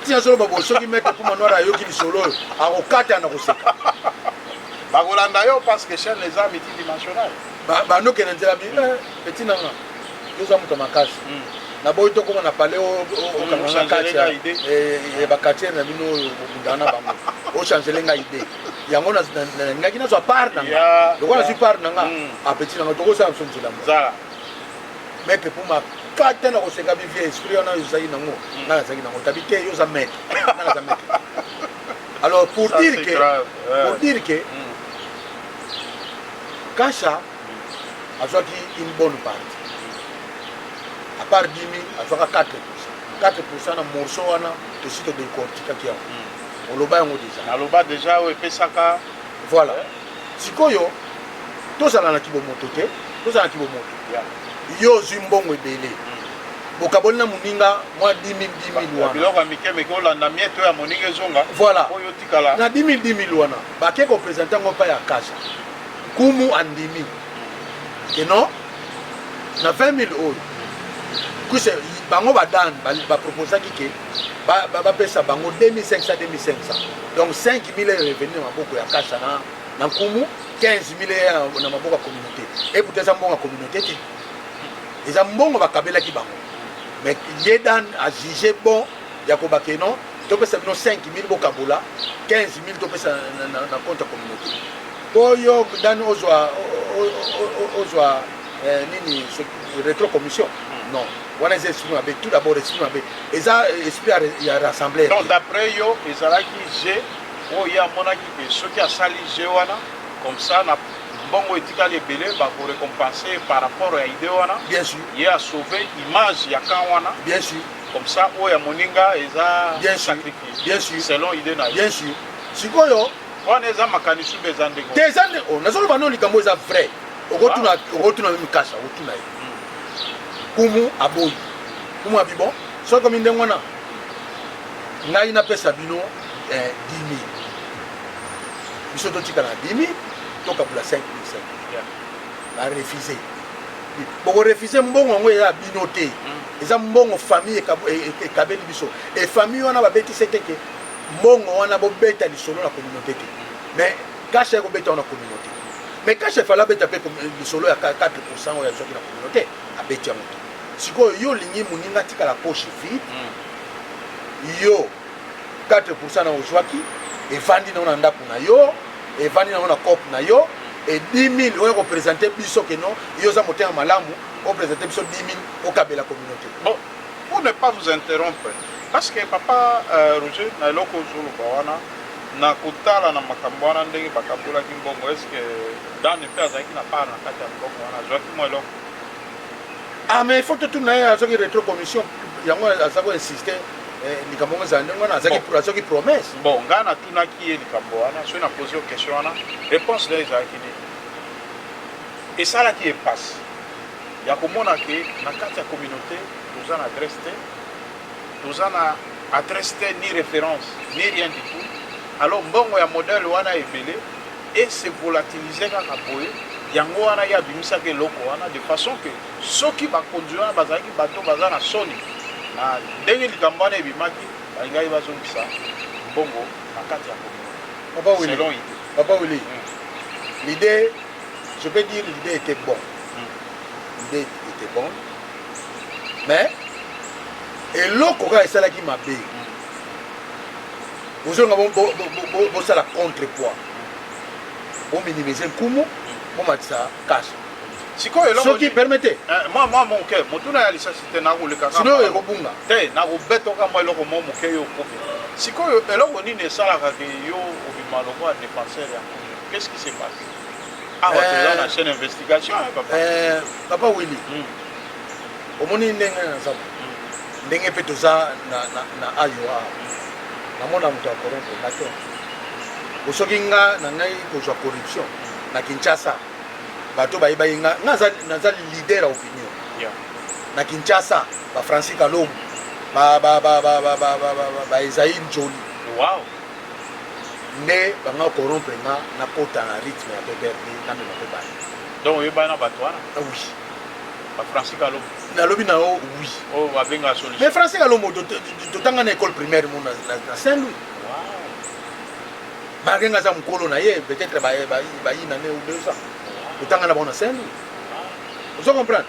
tina solo babo soki maître puma noir ayoki lisolo oyo akokata na koseka bakolanda yo parce que chaîne eza multidimensionnel banokende nzela bi petit nanga yoza muta makasi naboyi tokoma na pale okanganga kati ya bakatiere na bino oyo bokundana na bango ochanzele ngai ide yango ningaki nazwa part nanga lokola nazwi part nanga apeti nanga tokosala biso nzela zala maître puma kata na kosenga bivie esprit wana ozalaki nango nga nazalaki nango tabi te yo oza maître nga naza maître Alors pour Ça, dire c'est que grave. pour dire que Kasha a joué une bonne partie. À part 10 000, a joué 4%. 4% na morceau wana to sito de cortica qui a. On le bat déjà. Naloba déjà o epesaka. Voilà. Sikoyo tozala na kibomoto te, tozala na kibomoto. Yo zimbongo ebele. Bokaboli na muninga mwa 10 000 wana. Biloko ya mike mike olanda mieto ya moninga ezonga. Voilà. Oyo tikala. Na 10 000 wana. Bake ko présenter ngo pa ya Kasha. Kumu andimi. Keno na 20 000 oyo. Kuse bango badan ba proposer ki ba pesa bango 2500 donc 5 000 revenus na maboko ya Kasha na Kumu, 15 000 na maboko ya communauté. Et pour eza mbongo ya communauté ti. Eza mbongo bakabela ki bango. Mais yedan a jugé bon ya ko bakeno to pesa bino 5 000 bokabola, 15 000 to pesa na compte ya communauté. Oyo dan ozwa nini rétro commission. Non. On a esprit tout d'abord esprit et ça esprit à rassembler. Donc d'après yo ezalaki G o ya monaki pe soki asali G wana comme ça na bongo etikali ebele ba ko récompenser par rapport à idée wana. Bien sûr. Il a sauvé image ya kan wana. Bien sûr. Comme ça o ya moninga eza bien sacrifice. Bien sûr. Selon idée na. Bien sûr. Sikoyo on eza makanisu bezande ko. Tezande on nazolo bano likambo eza vrai. Okotuna même Kasha otuna. Kumu aboyi. Kumu abibon. So comme ndenge wana. Ngai na pesa bino 10 000. Biso to tika na 10 000, to kabula 5 000. La refuser. Boko refuser mbongo ngo ya bino te. Eza mbongo famille e kabeli biso. Et famille wana ba beti seteke mbongo wana bo beta lisolo na communauté te. Mais Kasha ko beta na communauté. Mais Kasha fala beta pe lisolo ya 4% ya zoki na communauté a beti ya moto. Siko yo lingi muninga tika la poche vide. Yo 4% na ozwaki et vandi na ndako na yo et vandi na cop na yo et 10 000 oyo ko présenter biso que non yo za moté malamu o présenter biso 10 000 au kabela communauté. Bon, pour ne pas vous interrompre parce que papa Roger na loko zulu bawana na kutala na makambo wana ndenge bakabola kimbongo est-ce que dans le pays azaki na part na kati ya mbongo wana zwaki mo eloko. Ah mais il faut que tout na azoki rétro commission yango azako insister likambo ngo zande ngona azaki pour azoki promesse. Bon ngana tunaki ye likambo wana so na poser une question wana réponse là ezaki ni et ça là qui est passe ya komona ke na kati ya communauté toza na adresse te toza na adresse te ni référence ni rien du tout alors mbongo ya modèle wana ebele et se volatiliser kaka boye yango wana ya bimisaka eloko wana de façon que soki bakonduit wana bazalaki bato baza na soni na ndenge likambo wana ebimaki balingai bazongisa mbongo na kati ya Papa selon Willy. Papa Willy. L'idée, je peux dire l'idée était bonne. L'idée était bonne. Mais, et l'autre quand c'est là qui m'a payé. Vous avez la contrepoids. Vous minimisez le coup, vous mettez ça cash. Ce qui permettait. Moi mon cœur, mon tour à l'issacité na roule kaka. Sinon il rebonga. Te na robeto ka moi loko mon cœur yo kofi. Siko eloko ni ne sala ka ke yo obima loko a défenseur ya. Qu'est-ce qui s'est passé? Ah on a chaîne d'investigation papa. Papa Willy. Omoni ndenge na sabu. Ndenge pe toza na ayo. Namona mtu akorompo nato. Osoki nga na ngai kozwa corruption na Kinshasa. Bato bayibayi nga naza leader ya opinion. Na Kinshasa ba Francis Kalom ba Esaïe Njoli. Wow. Ne banga corrompre nga na kota na rythme ya PPRD na me ba. Donc yo ba na bato wana? Oui. Ba Francis Kalom. Na lobi na o oui. Oh ba benga solution. Mais Francis Kalom to tanga na école primaire mon na Saint-Louis. Wow. Magenga za mkolo na ye peut-être ba ina ne ou 2 ans. Tanga na bona Saint-Louis. Vous comprenez?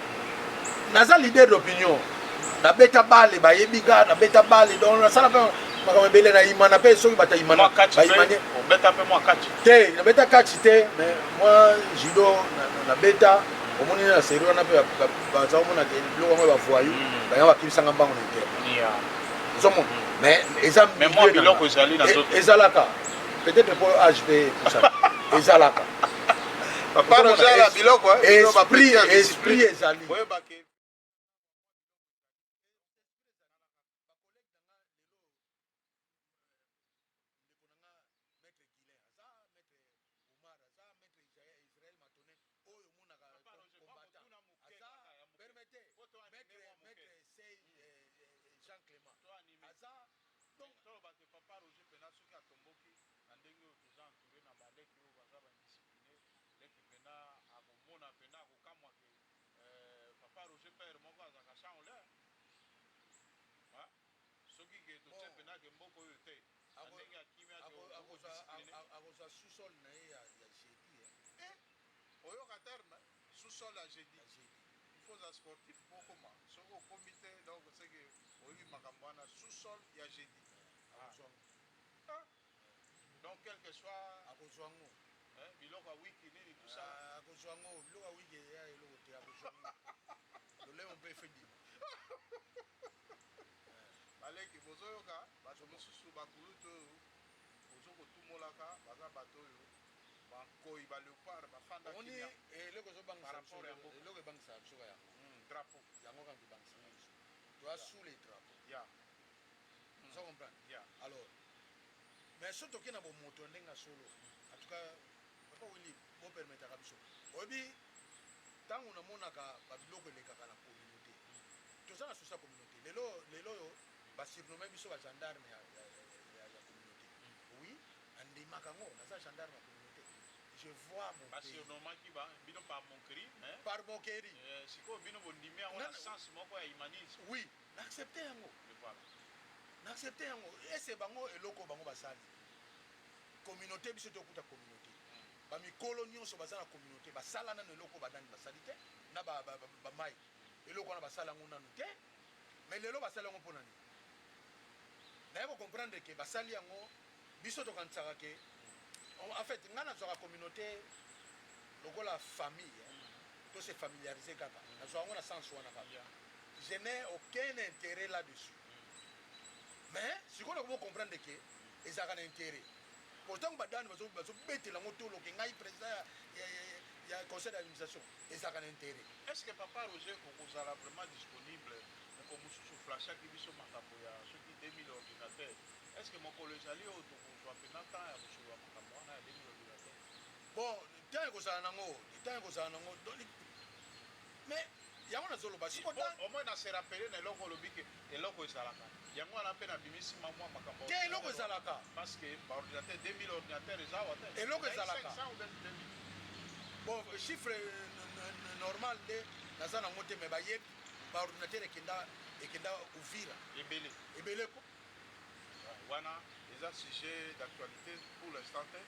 Naza leader d'opinion. Na beta bale ba yebiga na beta bale donc na sala pa makamebele na imana pe soki bata imana ba imane on beta pe moi catch. Te na beta catch te mais moi judo na beta omoni na série na pe ba za omona ke biloko ngo ba voyou ba ya bakibisanga mbango na terre. Yeah. Zomo mais eza mais moi biloko ezali na zoto. Ezalaka peut-être pour HB tout ça ezalaka Papa Roger la biloko esprit ezali Papa Roger pena soki atomboki na ndenge oyo toza entouré na baleki oyo baza bandiscipline leki pena akomona pena akokamwa ke Papa Roger père moko azalaka champ en l'air soki ke totie pena ke mboka oyo te na ndenge akimia akozwa sous-sol na ye ya jeudi oyoka terme sous-sol ya jeudi il faut za sportif pokoma soki okomi te donc seke oyebi makambo wana sous-sol ya jeudi donc quel que soit akozwango biloko ya wiki nini tout ça akozwango biloko ya wiki ya eloko te akozwango lolemo mpe efedima baleki bozoyoka bato mosusu bakulutu oyo ozo kotumolaka baza bato oyo bankoi baleopard bafandaki eloko eloko ebangisa biso ka yango drapeau yango kaka ebangisa biso toa sous les drapeaux ya ozo comprendre ya alors mais so toke na bomoto ndenge solo en tout cas papa wili bopermetaka biso oyebi ntango namonaka babiloko elekaka na communauté toza na sosa communauté lelo oyo basurnome biso bagendarme ya communauté oui andimaka yango naza gendarme ya communauté je vois mon pays basurnomaki bino par monkeri par monkeri sikoyo bino bondimi yango na sens moko ya humanisme oui naaccepte yango naaccepte yango ese bango eloko bango basali communauté biso tokuta communauté bamikolo nyonso baza na communauté basala nano eloko badani basali te na bamai eloko wana basala yango nanu te mais lelo basali yango mpo nani naye kocomprendre ke basali yango biso tokanisaka ke en fait ngai nazwaka communauté lokola famille to se familiariser kaka nazwaka yango na sens wana kaka je n'ai aucun intérêt là-dessus mais sikoyo nakomo comprendre ke ezalaka na intérêt pourtant badani bazobetela yango toloke ngai président ya conseil d'administration ezalaka na intérêt est ce que Papa Roger kokozala vraiment disponible moko mosusu flashaki biso makambo ya soki 2000 ordinateur est ce que mokolo ezali oyo tokozwa mpena temps ya kosolola makambo wana ya 2000 ordinateur bon temps ekozala nango mais yango nazoloba au moins na se rappele na eloko olobi ke eloko ezalaka yango wana mpe nabimisi mamwa makambo te eloko ezalaka parce que baordinateur 2000 ordinateur eza awa te eloko ezalaka bon chiffre normal nde naza nango te me bayebi baordinateur ekenda uvira ebele ko wana eza sujet d'actualité pour l'instant te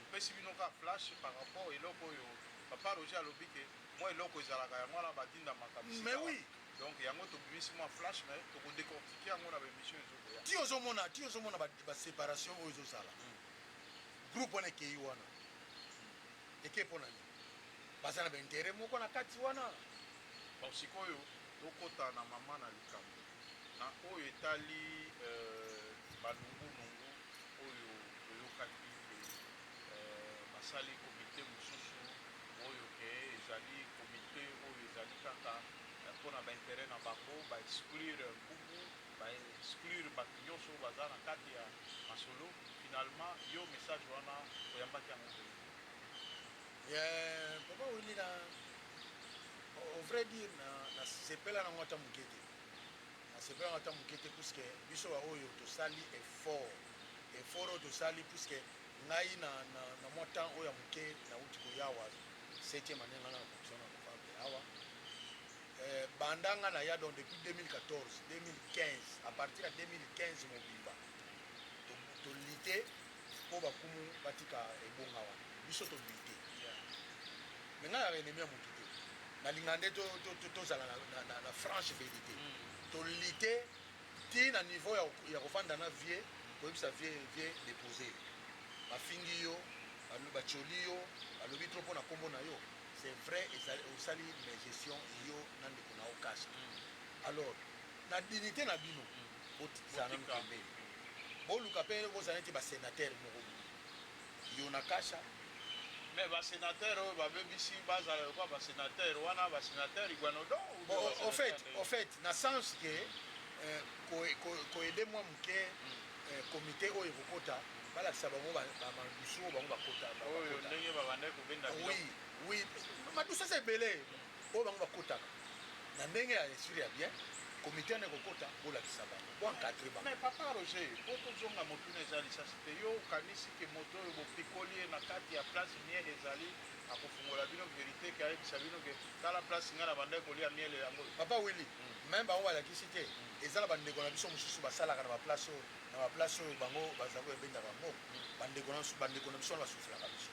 opesi bino ka flash par rapport eloko oyo Papa Roger alobi ke moi eloko ezalaka yango wana batindamaka mais oui donc yango tobimisi mwa flash mais tokodécortique yango na baémission ezokoya ti ozomona baséparation oyo ezozala groupe wana ekei wana eke mpo na nini baza na baintere moko na kati wana bon sikoyo tokota na mama na likambo na oyo etali balungunungu oyo toyokaki ke basali komite mosusu oyo ke ezali komite oyo ezali kaka mpona baintere na bango baexclure mbubu baexclure bato nyonso baza na kati ya masolo finalement yo message wana oyambaki yango papa wili na au vrai dire nasepela nango ata moke te nasepela nango ata moke te puisque biso oyo tosali effort oyo tosali puisque ngai na mwa temps oyo ya moke nauti koyawa 7e année nga na fonction na kofable awa bandanga na ya donc depuis 2014 2015 à partir ya 2015 mobimba tolite mpo bakumu batika ebonga wana biso tolite me ngai yaka ennemi ya motu te nalinga nde tozala na franche vérité tolite ti na niveau ya kofanda na vie koyebisa vie déposé bafingi yo batioli yo balobi tro mpo na nkombo na yo c'est vrai osali mes gestion yo na ndeko na okasa alors na dignité na bino bozala nanu pembeni boluka mpe bozala neti basénatere moko yo na kasha. Mais ba sénateur oyo babebisi bazala kwa ba sénateur wana ba sénateur igwanodo. Bon, au fait, na sens que ko aider moi muke comité oyo kokota balakisa bango madusu bango bakota. Oyo ndenge babande kobenda. Oui, madusu c'est belé. Oyo bango bakota. Na ndenge ya esprit ya bien. Comité ne kokota bolakisa bango. Bon encadrer bango. Mais papa Roger, poto zonga motu na ezali ça c'était yo kanisi ke moto oyo bopikoli na kati ya place miel ezali akofungola bino vérité ka yebisa bino ke tala place nga na bande kolia miel yango. Papa Willy, même bango balakisi te ezala bandeko na biso mosusu basalaka na baplace oyo bango bazango ebendaka bango bandeko na biso basufilaka biso.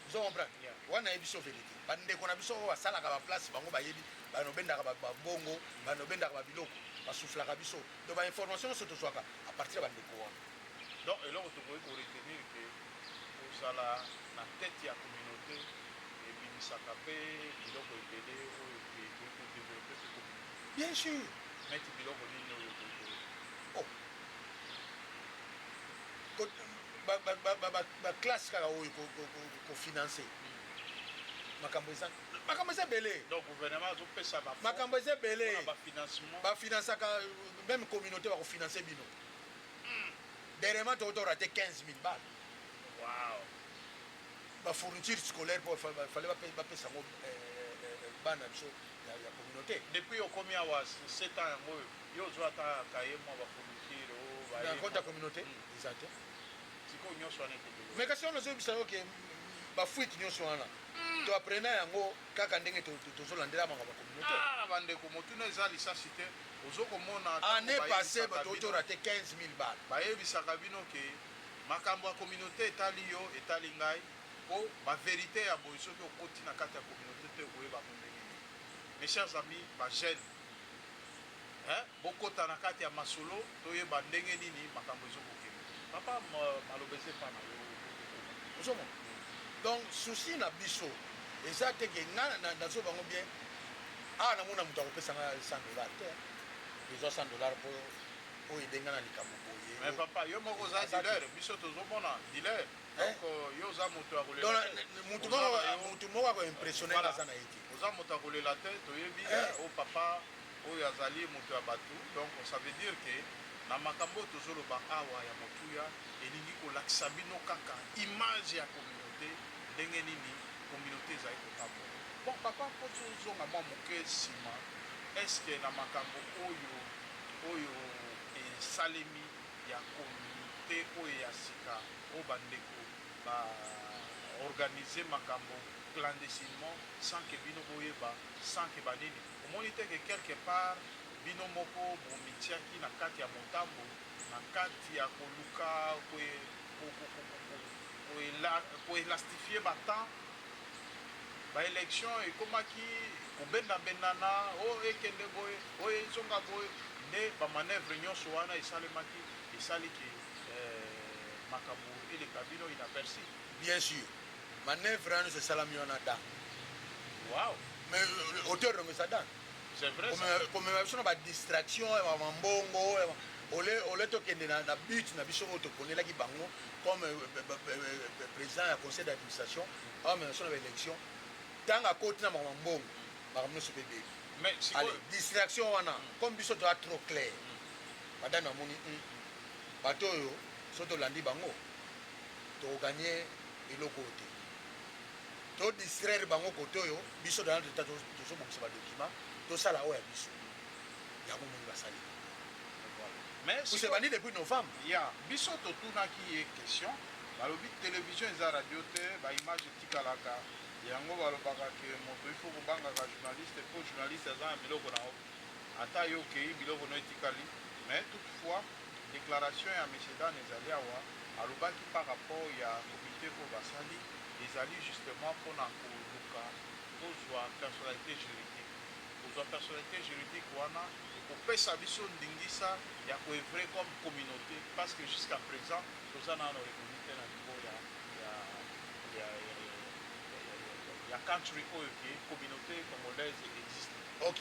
Vous comprenez? Wana yebi so vérité. Bandeko na biso basalaka baplace bango bayebi banobendaka babongo banobendaka babiloko basufilaka biso. Donc ba information so tozwaka à partir ya bandeko wana. Donc eloko tokoki ko retenir que osala na tête ya communauté ebimisaka mpe biloko ebele oyo tokoki kodévelopper ce communauté. Bien sûr. Meti biloko nini oyo ba classe kaka oyo ko financer. Makambo eza belé. Donc gouvernement azopesa ba makambo eza belé. Ba financement. Ba financaka même communauté va ko financer bino. Dernièrement tu as raté 15 000 balles. Wow. Ba fourniture scolaire pour fallait pas payer ça bana biso ya communauté. Depuis au combien wa 7 ans yango yo zo ata kaye mo ba fourniture o ba. Dans compte communauté, exact. Siko nyonso wana te. Mais kasi on ozobisa que ba fuite nyonso wana. To apprena yango kaka ndenge tozolandela bango ba communauté. Ah bandeko motuna eza lisasi te ozokomona année passée bato raté 15 000 balles. Bayebisaka bino ke makambo ya communauté etali yo etali ngai po ba vérité ya boye soki okoti na kati ya communauté te okoyeba ndenge. Mes chers amis, ba jeune bokota na kati ya masolo toyeba ndenge nini makambo ezokokende. Papa malobeze pa na yo ozomona. Donc souci na biso eza te ke nga nazo bango bien na mona moto akopesanga $100 te besoin $100 po oyo edenga na likambo boye. Mais papa yo moko oza dealer biso tozomona dealer donc yo oza moto akolela mutu moko akoimpressionne aza na ye te oza moto akolela te toyebi o papa oyo azali moto ya bato donc ça veut dire que na makambo tozoloba awa ya motuya elingi kolakisa bino kaka image ya communauté ndenge nini communauté ezali kotambola. Bon papa po tozonga mwa moke nsima estce na makambo oyo esalemi ya communauté oyo ya sika oyo bandeko baorganize makambo clandestinement sans que bino boyeba sans que banini omoni te ke quelque part bino moko bomitiaki na kati ya motambo na kati ya koluka koelastifie batemps baélection ekomaki kobendabendana oyo ekende boye oyo ezonga boye nde bamanevre nyonso wana esalemaki esaliki makambo eleka bino inaperci. Bien sûr manevre wana esalami wana dan. Wow. Mais auteur de ça dan. C'est vrai comme biso na badistraction ya mambongo ole tokende na but na biso oyo tokonelaki bango comme président ya conseil d'administration amemation na baélection ntango akoti na mambongo makambo nyonso mpe bebi. Mais distraction wana comme biso toa trop clair madame amoni bato oyo so tolandi bango tokoganye eloko te todistraire bango kote oyo biso dana tozobongisa badocument tosala oyo ya biso yango moni basali. Mais vous bandi depuis novembre ya biso totunaki ye question balobi télévision eza radio te baimage etikalaka yango balobaka ke moto ifo kobangaka journaliste po journaliste aza na biloko na ata yo okei biloko no etikali. Mais toutefois déclaration ya monsieur Dan ezali awa alobaki par rapport ya comité po basali ezali justement mpona koluka kozwa personnalité juridique kozwa personnalité juridique wana kopesa biso ndingisa ya koevre comme communauté parce que jusqu'à présent toza nano reconnu te na niveau ya country oyo ke communauté congolaise existe. Ok,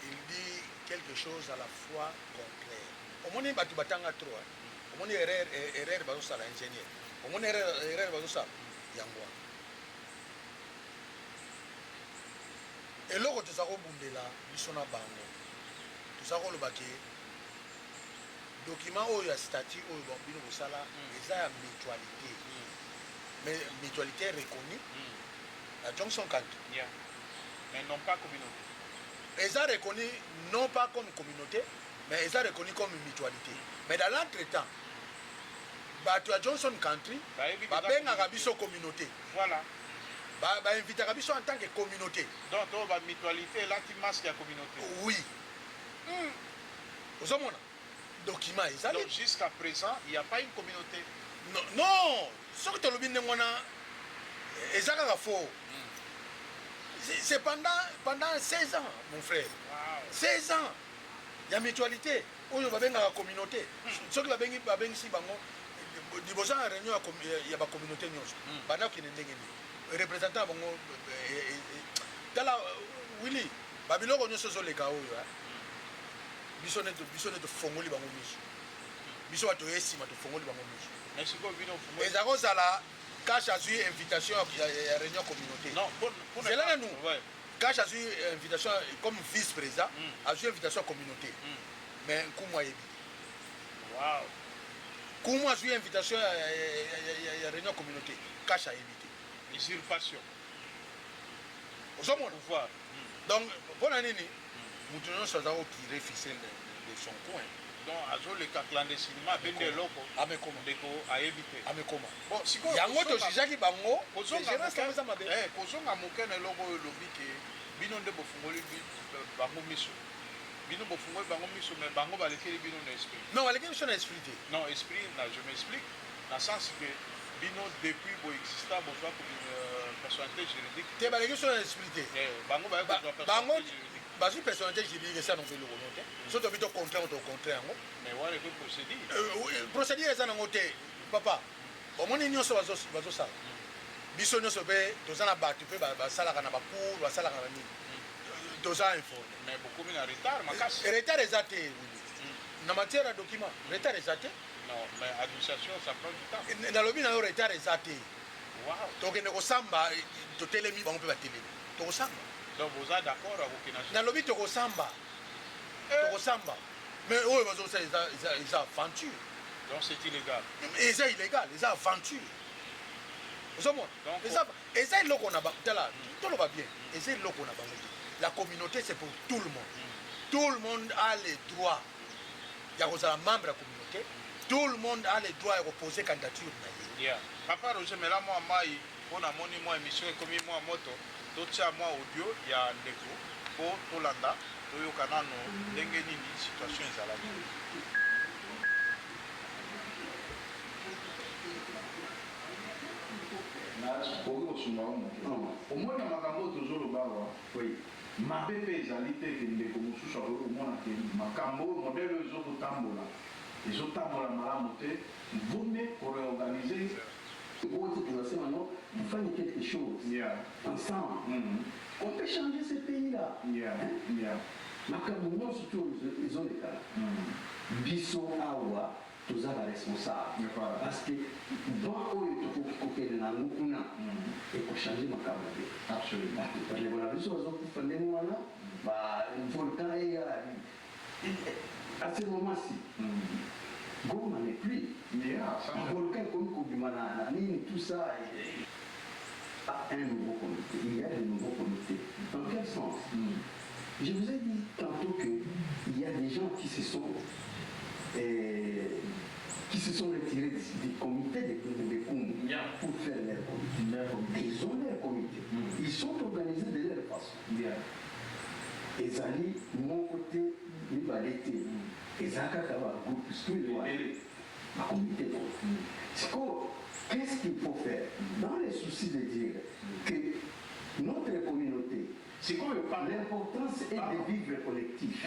il dit quelque chose à la fois contraire. Omoni bato batanga trop omoni erreur bazosala ingénieur omona erreur bazosala yango wana eloko toza kobundela biso na bango toza koloba ke document oyo ya statut oyo bino kosala eza ya mutualité mais mutualité reconnue à Johnson Country mais non pas communauté. eza reconnu non pas comme communauté mais eza reconnu comme mutualité mais dans l'entretemps bato ya Johnson Country babengaka biso communauté Voilà. bainvitaka biso en tant que communauté Donc la mutualité elati masque ya communauté. oui ozomona document ezali Donc jusqu'à présent il n'y a pas une communauté. non soki tolobi ndenge wana eza kaka faux c'est pendant 16 ans mon frère Wow. 16 ans ya mutualité oyo babengaka communauté soki babengisi bango liboso ya réunion ya bacommunauté nyonso banda kokende ndenge nini représentant bango tala wili babiloko nyonso ezoleka oyo biso nde tofongoli bango miso biso bato esima tofongoli bango miso Mais c'est quoi vino fumo? eza kozala cash azwi invitation ya réunion communauté Non, pour c'est là nous ouais. cash azwi invitation comme vice-président azwi invitation ya communauté mais nkumu ayebi Wow. nkumu azwi invitation ya réunion communauté cash ayebi te Usurpation. ozomona Pouvoir. donc mpona nini moto nyonso aza kokire ficelle de son coin Donc azoleka clandestinement bende eloko amekoma ndeko ayebite. amekoma Bon, sikoyo yango tosizaki bango kozonga mabe kozonga moke na eloko oyo olobi ke bino nde bofungoli bango miso. Bino bofungoli bango miso mais bango balekeli bino na esprit. non baleki biso na esprit te Non, esprit, là, je m'explique, dans le sens que bino depuis bo exista bo soit personnalité juridique. te baleki biso na esprit te Bango ba bango personnalité juridique. bazwi personnalité juridique eza nango eloko no te so tobi tocontraire tocontraire yango Mais wana pe procédure. procédure eza nango te papa omoni nyonso bazosala biso nyonso mpe toza na bato mpe basalaka na bacour basalaka na nini toza informe Mais beaucoup mis en retard, makasi. retard eza te na matière ya document retard eza te Non, mais administration ça prend du temps. nalobi na yo retard eza te Wow. tokende kosamba totelemi bango mpe batelemi tokosamba Donc vous êtes d'accord avec la nalobi tokosamba tokosamba mais oyo bazosala eza aventure Donc c'est illégal. eza illégal eza aventure ozomona eza eloko na tala toloba bien eza eloko na bango te la communauté c'est pour tout le monde a le droit ya kozala membre ya communauté tout le monde a le droit ya koposer candidature na ye Yeah. Papa Roger mela mwa mai mpona moni mwa émission ekomi mwa moto totia mwa audio ya ndeko mpo tolanda toyoka nano ndenge nini situation ezalaki. okoki kosunga o moke omona makambo oyo tozoloba awa mabe mpe ezali te ke ndeko mosusu akoki komona ke makambo oyo modele oyo ezotambola malamu te vome koreorganize wote tunasema non, tufanye quelque chose ensemble. On peut changer ce pays-là. Makambo nyonso tu ezolekala biso awa tozala responsable parce que bon oyo tokoki kokende nango kuna ekochange makambo te bandeko na biso bazokufa ndenge wana bavolcan eyala à ce moment-ci Goma n'est plus. Un volcan comme Kobimana, tout ça a un nouveau comité. Il y a de nouveaux comités. Dans quel sens? Je vous ai dit tantôt qu'il y a des gens qui se sont retirés du comité de Koum pour faire leur comité. Ils ont leur comité. Ils sont organisés de leur façon. Et Zali, mon côté, il va l'été. Et Zaka va groupe, la communauté. Qu'est-ce qu'il faut faire? Dans les soucis de dire que notre communauté, l'importance est de vivre collectif.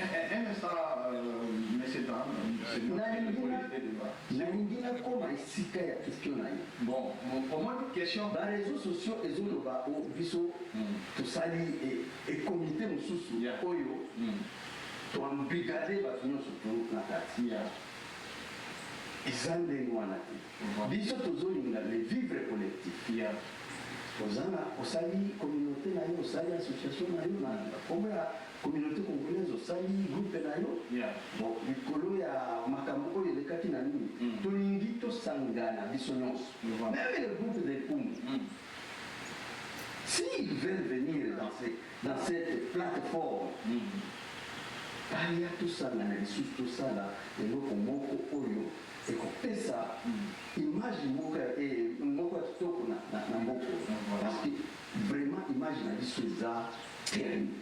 Nalingina koma isika ya question na ye. Bon, pour moi une question. Ba réseaux sociaux ezoloba o biso tosali et comité mosusu oyo toambrigade bato nyonso to na kati. eza ndenge wana te biso tozolinga le vivre collectif ozana osali communauté na yo osali association na yo na kombo ya communauté congolaise osali groupe na yo bon likolo ya makambo oyo elekaki na nini tolingi tosangana biso nyonso même le groupe des Pum s'ils veulent venir dans cette plateforme baya tosangana lisusu tosala eloko moko oyo ekopesa image moko ya kitoko na mboko parce que vraiment image na biso eza terrible.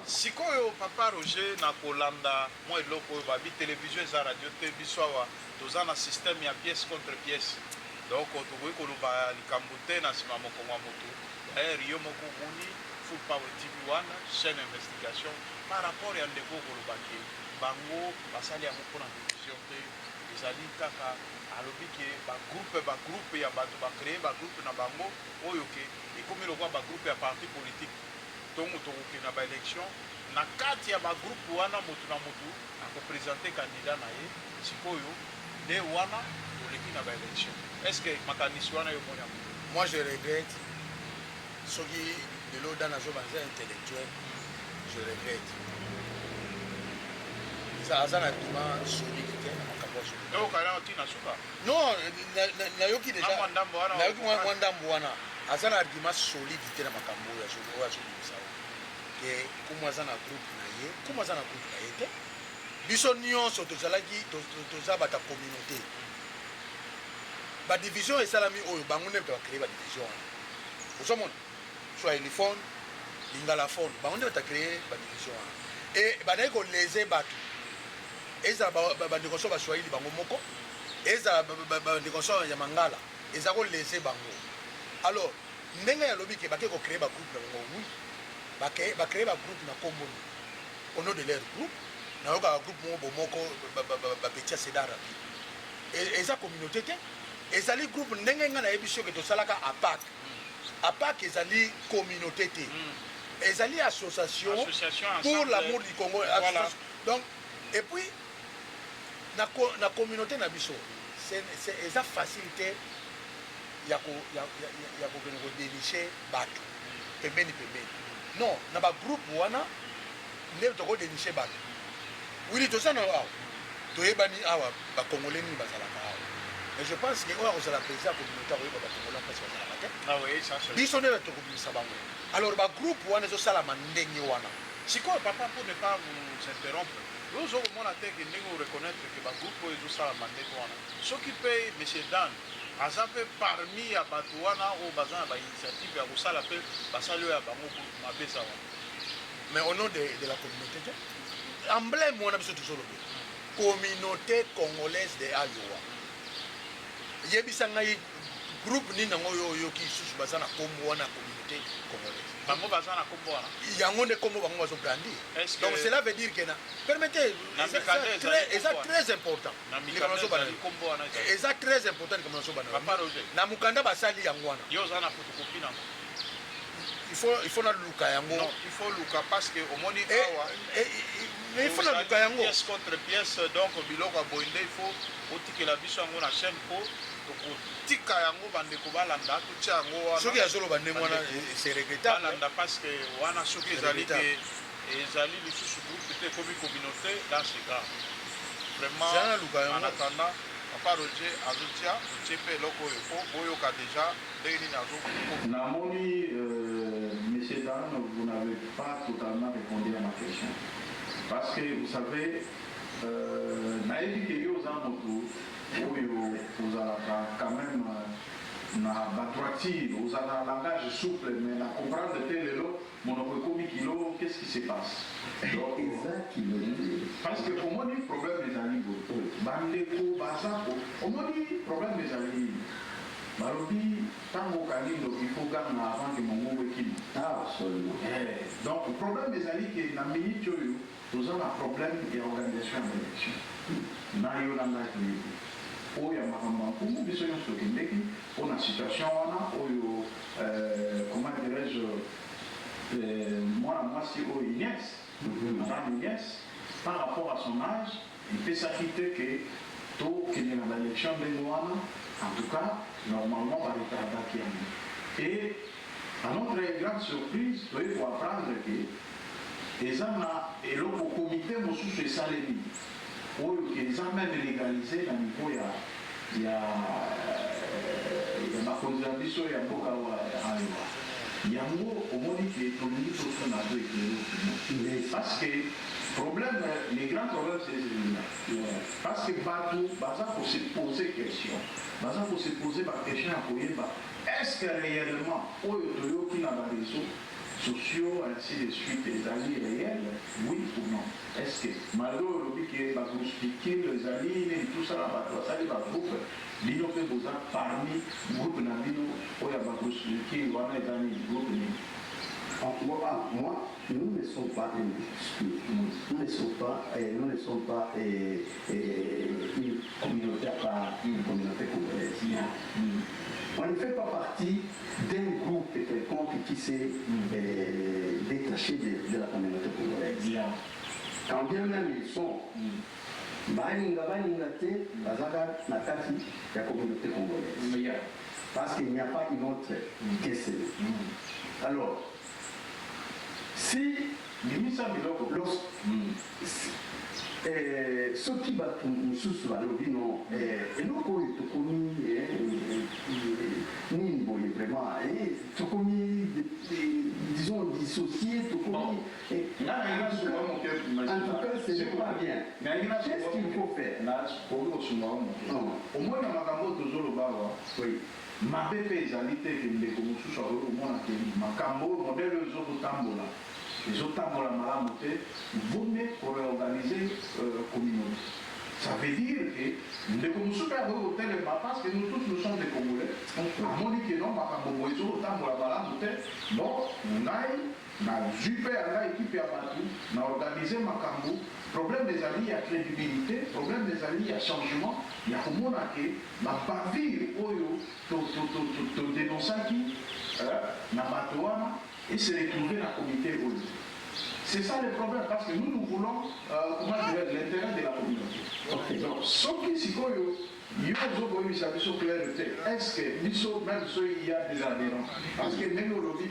sikoyo papa Roger na kolanda mwa eloko oyo babi télévision eza radio te biso awa toza na système ya pièce contre pièce donc tokoki koloba likambo te na nsima mokongo ya moto yo moko omoni Full Power TV wana chaîne investigation par rapport ya ndeko kolobaki bango basali yango mpona télévision te ezali kaka alobi ke bagroupe ya bato bacrée bagroupe na bango oyo ke ekomi lokwa bagroupe ya parti politique ntongo tokoki na baélection na kati ya bagroupe wana motu na motu akopresente candidat na ye sikoyo nde wana toleki na baélection est ce que makanisi wana yo moni yango? Moi je regrette soki lelo dana zobanza intellectuel je regrette aza na argument solide te na makambo non nayoki déjà nayoki mwa ndambo wana aza na argument solide te na makambo oyo azolibisa ke kumu aza na groupe na ye kumu aza na groupe na ye te biso nyonso tozalaki toza bata communauté badivision esalami oyo bango nde bacrée badivision wana ozomona soit Elifone Lingalaphone bango nde batacrée badivision wana e bandaki kolese bato ezala bandeko so baswahili bango moko ezala bandeko so ya mangala eza kolese bango alors ndenge yalobi ke bake kocrée bagroupe na bango oui bacrée bagroupe na komboni au nom de leur groupe nayoka bagroupe moko bomoko bapetia seda rapide eza communauté te ezali groupe ndenge nga nayebi soki tosalaka APAC ezali communauté te ezali association pour l'amour du Congo voilà. Donc et puis na communauté na biso c'est eza facilité ya ko dénicher bato pembeni non na ba groupe wana nde toko dénicher bato oui tosana awa toyebani awa ba congolais ni bazalaka awa mais je pense que oyo kozala président communautaire oyo ba congolais mpasi bazalaka te biso nde tokobimisa bango alors ba groupe wana ezosalama ndenge wana sikoyo papa pour ne pas vous interrompre ozokomona te ke ndenge oreconnaître ke bagroupe oyo ezosalama ndenge wana soki mpe monsieur Dan aza mpe parmi ya bato wana oyo baza na bainitiative ya kosala mpe basali oyo ya bango mapesa wana mais au nom de la communauté te emblème wana biso tozolobi communauté congolaise de Ayowa yebisa ngai groupe nini nango oyo oyoki lisusu baza na kombo wana communauté congolaise bango baza na kombo wana yango nde kombo bango bazobrandir donc cela veut dire que na permettez eza très important eza très important comme na mukanda basali yango wana yo oza na photocopie nango il faut na luka yango non il faut luka parce que omoni awa mais il faut na luka yango pièce contre pièce donc biloko ya boinde il faut otikela biso yango na chaîne po tokotika yango bandeko balanda totia yango wana soki azoloba ndenge wana c'est regrettable balanda parce que wana soki ezali ke ezali lisusu groupe te ekomi communauté dans ce cas vraiment en attendant papa Roger azotia otie mpe eloko oyo po boyoka déjà ndenge nini azo namoni monsieur Dan, vous n'avez pas totalement répondu à ma question parce que vous savez nayebi ke yo oza motu oyo ozalaka quand même na batroitire ozala na langage souple mais na comprendre te lelo monoko ekomi kilo qu'est-ce qui se passe parce que omoni problème ezali boye bandeko baza omoni problème ezali balobi ntango okangi ndoki fo ganga avant ke mongongo ekimi donc problème ezali ke na minute oyo toza na problème ya organisation ya élection na yo na ngai toyebi oyo ya makambo ya nkumu biso nyonso tokendeki mpona situation wana oyo comment dirais-je mwana mwasi oyo Ignace madame Ignace par rapport à son âge epesaki te ke to qu'il y a une élection de Moana, en tout cas, normalement, on va retarder. Et à notre grande surprise, il faut apprendre que les gens et le comité de Salemi, où ils ont même légalisé dans le niveau, il y a ma conservation, il y a beaucoup il y a un mot au moins qui est tourné sur son ado et parce que problème, les grands problèmes c'est celui-là. Parce que Batou, pour se poser question, pour se poser la question à est-ce que réellement, au qui n'a pas des sociaux, ainsi de suite, les alliés réels, oui ou non? Est-ce que, malgré le fait que vous expliquez les alliés et tout ça, ça va groupe, l'ino fait vous parmi groupe Nabino, où il y a vous expliquer, il y a des amis, groupe moi, nous ne sommes pas nous ne sommes pas une communauté à part, une communauté congolaise. On ne fait pas partie d'un groupe quelconque qui s'est détaché de la communauté congolaise. Quand bien même ils sont, la communauté congolaise. Parce qu'il n'y a pas une autre question. Alors, si ce qui va nous soutenir, nous commis vraiment, disons dissocié, en tout cas, ce n'est pas bien. Qu'est-ce qu'il faut faire? Au moins, oui. Ma bébé ezali te ke ndeko mosusu akomona ke makambo modele ezokotambola ezotambola malamu te vaut mieux réorganiser communauté. Ça veut dire que ndeko mosusu akotelema parce que nous tous nous sommes des Congolais amoni ke non makambo boye ezokotambola malamu te donc ngai na jupe ya ngai ekipe ya bato na organiser makambo. Problème des alliés, il y a crédibilité, problème des alliés, il y a changement, il y a comment ma bavire, to dénonçaki, na batoana, et se retrouver dans le comité. C'est ça le problème, parce que nous voulons l'intérêt de la communauté. Okay. Donc, ce qui est est-ce que même il y a des adhérents? Parce que même aujourd'hui,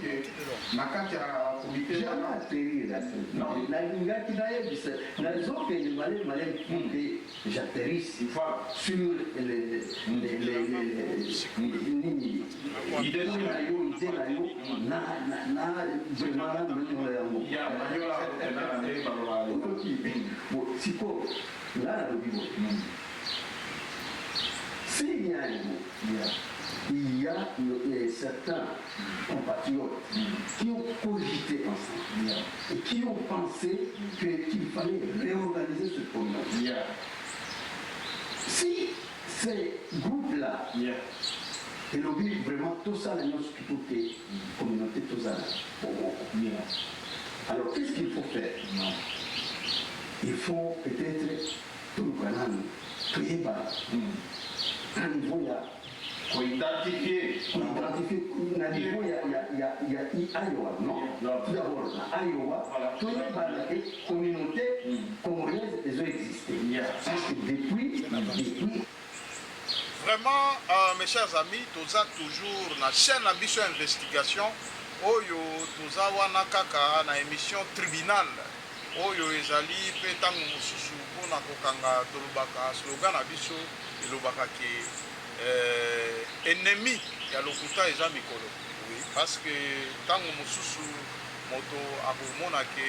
ma carte à comité. Jamais atterri là-dessus. Non, j'atterrisse sur les s'il y a il y a certains compatriotes qui ont cogité ensemble et qui ont pensé qu'il fallait réorganiser ce communauté. Si ces groupes-là, et l'objet vraiment tout ça, la communauté, tout ça, alors qu'est-ce qu'il faut faire? Il faut peut-être tout le canal, tout le bas. À niveau, il y a pour identifier, à niveau, il y a Iowa, non? Tout d'abord, à Iowa, toute la communauté congolaise, elles ont existé. Parce que depuis. Vraiment, mes chers amis, nous avons toujours la chaîne Ambition Investigation, Oyo, nous avons na émission tribunal. Oyo ezali pe tango mosusu mpona kokanga tolobaka slogan na biso elobaka ke ennemi ya lokuta eza mikolo. Oui, parce que tango mosusu moto akomona ke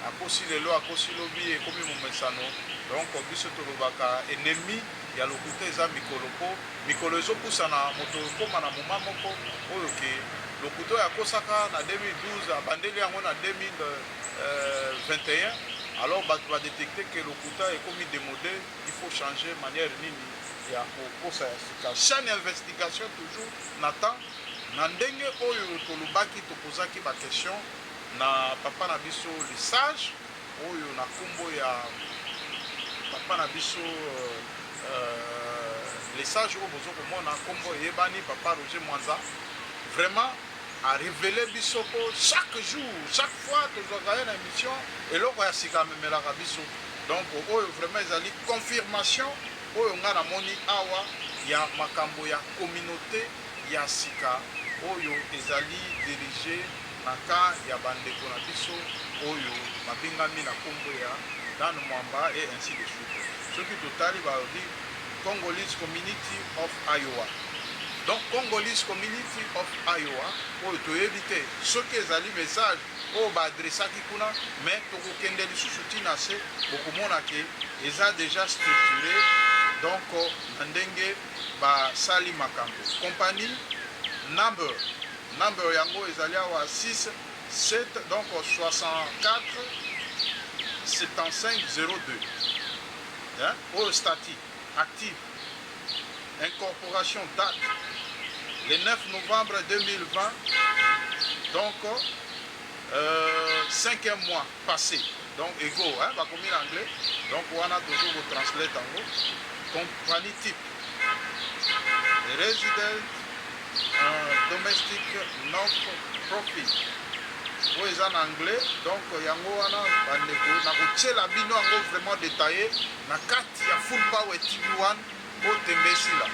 akosi lelo akosi lobi ekomi momesano, donc biso tolobaka ennemi ya lokuta eza mikolo po mikolo ezopusana moto ekoma na moma moko oyo ke lokuta oyo akosaka na 2012 abandeli yango na 2021, alors bato va détecter que le Kouta est comme démodé, il faut changer manière nini ya kokosa ya sika. Chaîne d'investigation toujours Nathan na ndenge oyo tolobaki tokozaki ba question na papa na biso le sage oyo na kombo ya papa na biso le sage oyo bozo komona kombo yebani papa Roger Mwanza vraiment a révélé Bissoko chaque jour, chaque fois que je regarde une émission, et là, il y a Bisso. Donc, vraiment, ils ont dit confirmation oyo nga namoni awa ya makambo ya communauté ya sika oyo ezali dirige na ka ya bandeko na biso oyo babengami na kombo ya Dan Mwamba et ainsi de suite. Soki totali balobi Congolese Community of Iowa. Donc Congolese Community of Iowa oyo toyebi te soki ezali message oyo baadresaki kuna mais tokokende lisusu ntina se bokomona ke eza déjà structuré donc na ndenge basali makambo. Compagnie number yango ezali awa 6 7 donc 64 75 02 hein? Oyo statut active incorporation date le 9 novembre 2020 donc 5e mois passé donc ego hein, bakomi en anglais donc wana toujours vous translate en gros. Compagnie type resident domestic non-profit oyo eza en anglais donc yango wana bandeko na kotiela bino yango vraiment détaillé na kati ya Full Power TV1 otembesila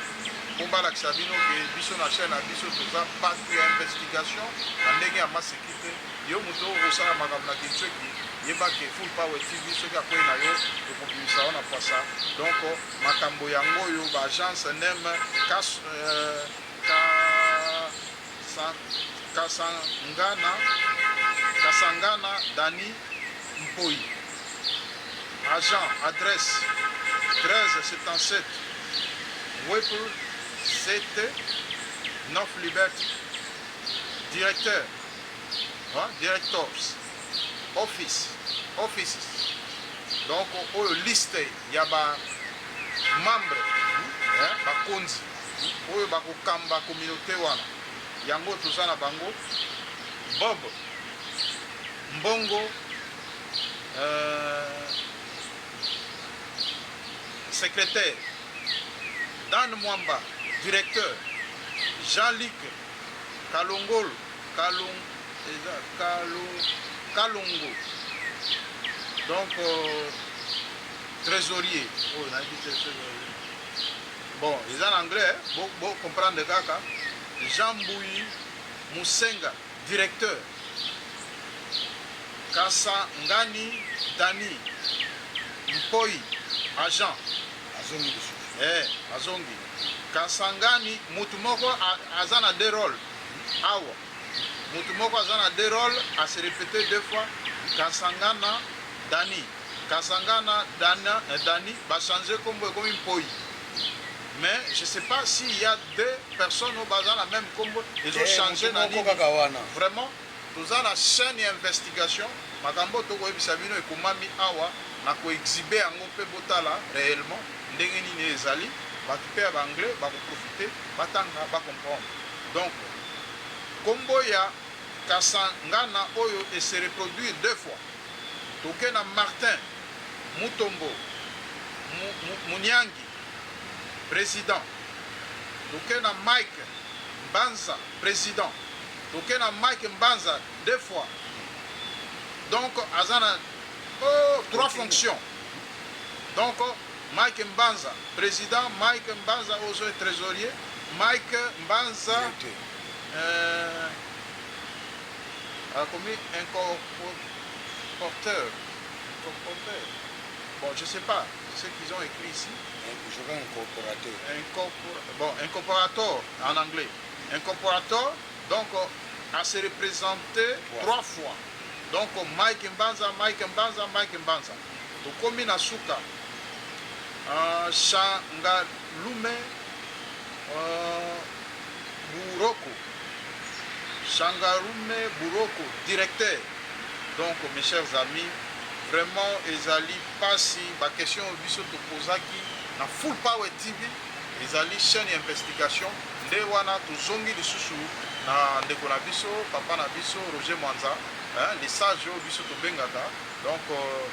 mpo balakisa bino ke biso na chaîne na biso toza bato ya investigation na ndenge ya maseki te yo moto okosala makambo na kintsweki yebake Full Power TV soki akwei na yo okobimisa wana pasa donc makambo yango oyo baagence neme Kasangana Dani Mpoi. Agent, adresse 1377 Whipple 7 North Liberty. Directeur, hein, directors, offices. Donc, on liste, il y a des membres, des konzi, il y a des communauté wana. Yango tozana bango Bob Mbongo secrétaire Dan Mwamba directeur Jean-Luc Kalongo donc trésorier bon ils en anglais bon comprendre kaka Jean Mbouyi Musenga, directeur. Kasangani Dani Mpoi, agent. Azongi. Azongi. Kasangani Mutumoko Azana deux rôles. Awa. Mutumoko Azana deux rôles à se répéter 2 fois. Kasangana Dani. Kasangana Dani va changer comme Mpoi. Mais je ne sais pas s'il y a 2 personnes au bazar la même combo. Ils ont changé la ligne. Vraiment, nous avons la chaîne d'investigation. Makambo toko ebisabino ekomami awa na ko exhiber yango pe botala réellement ndenge nini ezali batu pe ba anglais ba ko profiter batanga ba comprendre. Donc combo ya Kasangana oyo et se reproduire 2 fois. Toke na Martin Mutombo Munyangi président. Toke na Mike Mbanza, président. Toke na Mike Mbanza 2 fois. Donc, Azana, 3 fonctions. Donc, Mike Mbanza, président. Mike Mbanza, aussi trésorier. Mike Mbanza, commis incorporateur. Bon, je ne sais pas ce qu'ils ont écrit ici. Incorporateur en anglais. Incorporateur, donc à se représenter 3 fois. Donc Mike Mbanza. Donc comme Nasuka, Shangalume Buroko, directeur. Donc mes chers amis, vraiment ezali pasi ba question biso to posaki na Full Power TV ezali chaîne d'investigation nde wana tozongi lisusu na ndeko na biso papa na biso Roger Mwanza les sages oyo biso tobengaka donc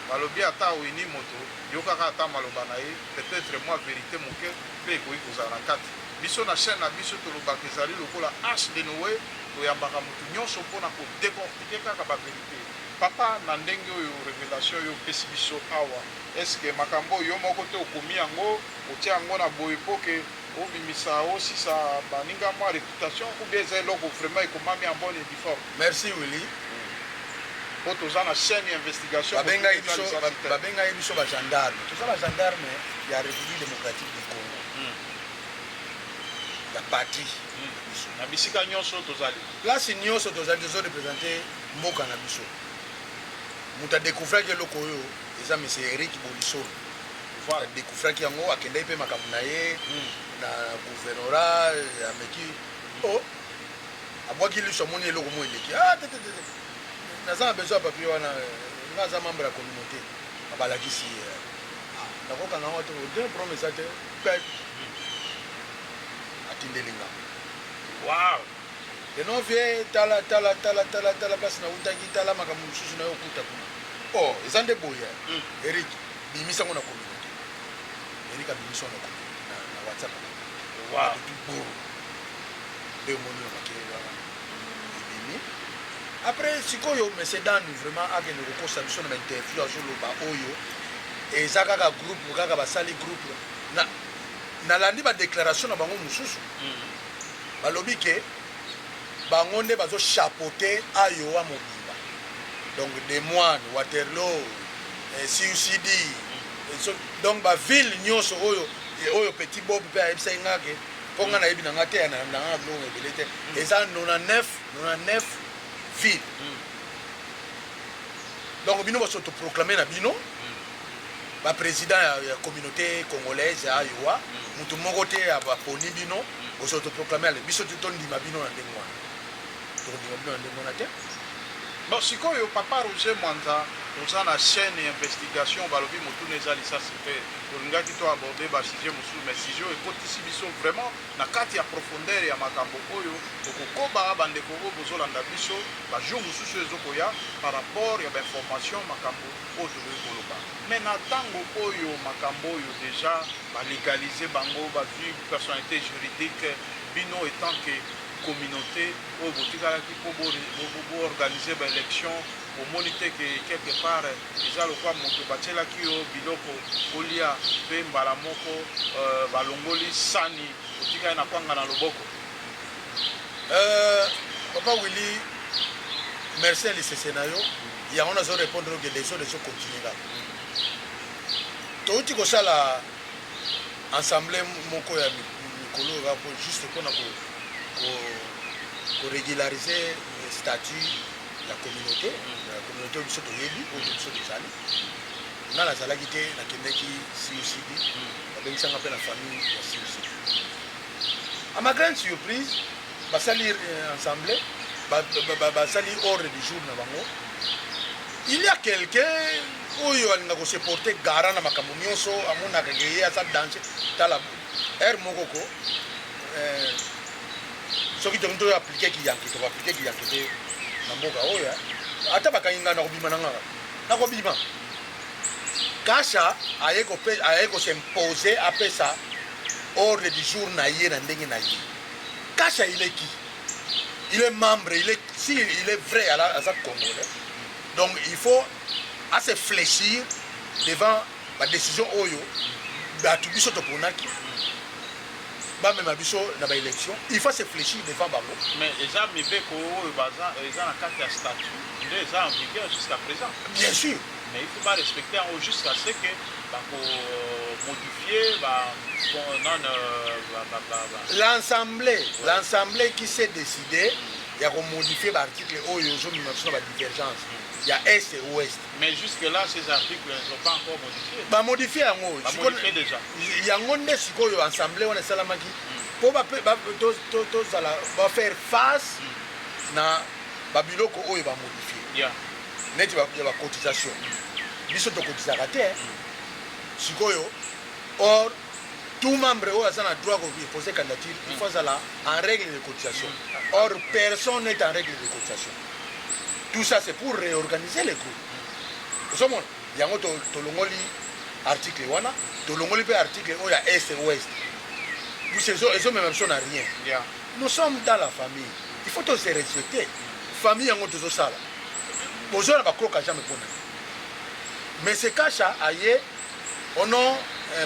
balobi ata oini moto yokaka ata maloba na ye peut-être moi vérité moke mpe ekoki kozala na kati biso na chaîne na biso tolobaka ezali lokola H de Noé toyambaka motu nyonso mpona kodécortiquer kaka bavérité papa na ndenge oyo révélation yo pesi biso awa est-ce que makambo yo moko te okomi yango otia yango na boye po ke obimisa osisa baninga mwa réputation ou bien eza eloko vraiment ekomami en bonne et due forme? Merci Willy. Po toza na chaîne investigation babengai biso bagendarme toza bagendarme ya République démocratique du Congo ya patrie na bisika nyonso tozali place nyonso tozali tozorepresente mboka na biso moto adécouvraki eloko oyo eza monsieur Eric Bolisoro adécouvraki yango akendaki mpe makambo na ye na gouvernorat ameki abwaki liso amoni eloko mo eleki naza na besoin ya papier wana nga aza membre ya communauté abalakisi nakokanga ngo te odin promesa te atindelinga wow eno vie tala place na utaki tala makambo mosusu na yo okuta kuna eza nde boya Eric bimisango na communauté Eric abimisa na WhatsApp wow boro nde omoni na makele wana ebimi après sikoyo monsieur Dan vraiment akende kokosa biso na bainterview azoloba oyo eza kaka groupe kaka basali groupe nalandi badéclaration na bango mosusu balobi ke bango nde bazochapeauter ayowa mobimba donc des moines Waterloo CUCD donc baville nyonso oyo petit bob mpe ayebisaki nga ke mpo nga nayebi na nga te nanga biloko ebele te eza 99 ville donc bino basotoproclame na bino baprésident ya communauté congolaise ya ayowa motu moko te baponi bino bosotoproclame ale biso te tondima bino na ndenge wana tondima bino na ndenge wana te bon sikoyo papa Roger Mwanza toza na chaîne investigation balobi motuna eza lisasi mpe tolingaki to aborde basujet mosusu mais sujet oyo ekotisi biso vraiment na kati ya profondeur ya makambo oyo tokokoba bandeko oyo bozolanda biso bajour mosusu ezokoya par rapport ya bainformation makambo oyo tokoki koloba mais na ntango oyo makambo oyo déjà balégalize bango bazwi personnalité juridique bino etant que communauté oyo botikalaki mpo boorganize baélection omoni te ke quelque part eza lokwa moto batielaki yo biloko kolia mpe mbala moko balongoli sani otikali na kwanga na loboko papa Willy merci ya lisese na yo yango nazorépondre ke les autres ezocontinue kaka touti kosala ensemble moko ya mikolo kaka juste mpona korégulariser statut la communauté biso toyebi oyo biso tozali nga nazalaki te nakendaki CUCD babengisanga mpe na famille ya CUCD à ma grande surprise basali ensemble basali ordre du jour na bango il y a quelqu'un oyo alinga kose porter garant na makambo nyonso amonaka ke ye aza danger tala aire mokoko soki toki toaplike kiyanke tokoaplike kiyanke te na mboka oyo ata bakangi nga nakobima na nga nakobima kasha aye kosimpose apesa ordre du jour na ye na ndenge na ye kasha il est qui il est membre si il est vrai aza congolais donc il faut se fléchir devant la décision oyo batu biso toponaki bamema biso na baélection il faut se fléchir devant bango mais eza mibeko oyo eza na kati ya statut nde eza en vigueur jusqu'à présent bien sûr mais il faut pas respecter yango jusqu'à ce que bakomodifier l'assemblée qui s'est décidé ya komodifier baarticle oyo ozomema biso na badivergence ya est et ouest mais jusque là ces articles ne sont pas encore modifiés bamodifie yango déjà yango nde sikoyo assemblée wana esalamaki mpo tozala bafaire face na babiloko oyo bamodifie neti ya bacotisation biso tokotizaka te sikoyo or tout membre oyo aza na droit kopose candidature il faut azala en règle de cotisation or personne n'est en règle de cotisation tout ça c'est pour réorganiser les groupes ozomona yango tolongoli article wana tolongoli mpe article oyo ya est et ouest ezomema biso na rien nous sommes dans la famille il faut tose respecter famille yango tozosala bozwa na bakroka jamais mpona mais se kasha aye ono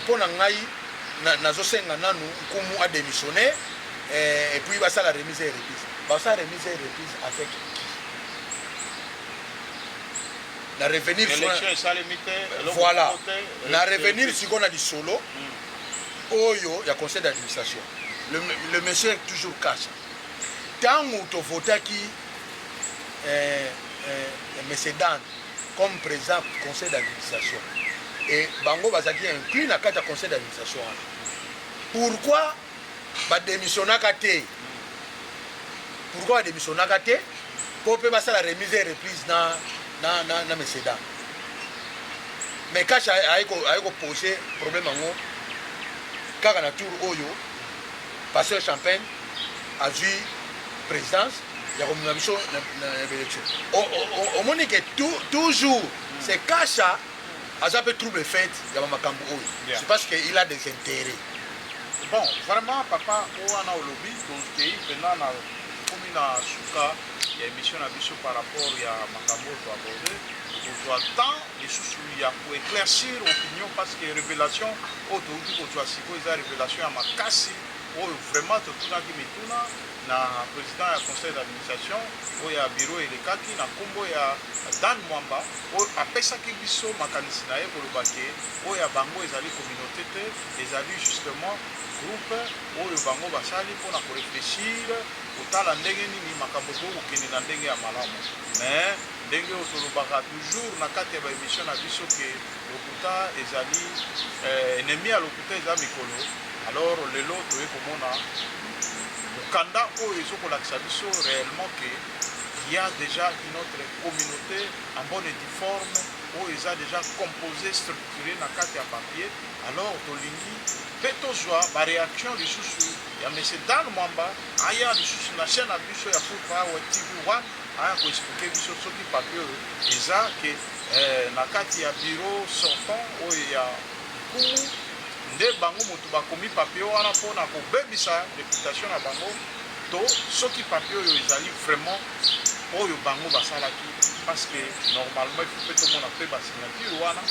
mpona ngai nazosenga nanu nkumu adémissionné et puis basala remise et reprise basala remise et reprise avec na revenir voilà na revenir siko na lisolo oyo ya conseil d'administration le monsieur est toujours kasha tango tovotaki monsieur Dan comme président du conseil d'administration et bango bazaki inclus na kata conseil d'administration pourquoi badémissionnaka te po mpe basala remise et reprise na monsieur Dan mais kasha ayeko poser problème yango kaka na tour oyo pasteur Champagne azwi présidence ya komema biso na élection omoni ke toujours c'est kasha aza mpe trouble fait ya bamakambo oyo c'est parce que il a des intérêts. Bon, vraiment papa wana olobi tokei mpena na komi na suka ya émission na biso par rapport ya makambo to aborde kozwa temps lisusu ya koéclaircir opinion parce que révélation oyo touti kozwa sikoyo eza révélation ya makasi oyo vraiment totunaki mituna na président ya conseil d'administration oyo ya bureau elekaki na nkombo ya Dan Mwamba oyo apesaki biso makanisi na ye koloba ke oyo ya bango ezali communauté te ezali justement groupe oyo bango basali mpona korefléchir kotala ndenge nini makambo tokokende na ndenge ya malamu mais ndenge oyo tolobaka toujours na kati ya baémission na biso ke lokuta ezali ennemi ya lokuta eza mikolo alors lelo toye komona mokanda oyo ezokolakisa biso réellement ke il y a déjà une autre communauté en bonne et due forme oyo eza déjà composé structuré na kati ya papier alors tolingi mpe tozwa baréaction lisusu ya monsieur Dan Mwamba aya lisusu na chaîne na biso ya Full Power TV1 aya koexplike biso soki papier oyo eza ke na kati ya bureau sortant oyo ya nkumu nde bango moto bakomi papier wana mpona kobebisa réputation na bango to soki papier oyo ezali vraiment oyo bango basalaki parce que normalement il faut mpe tomona mpe basignature wana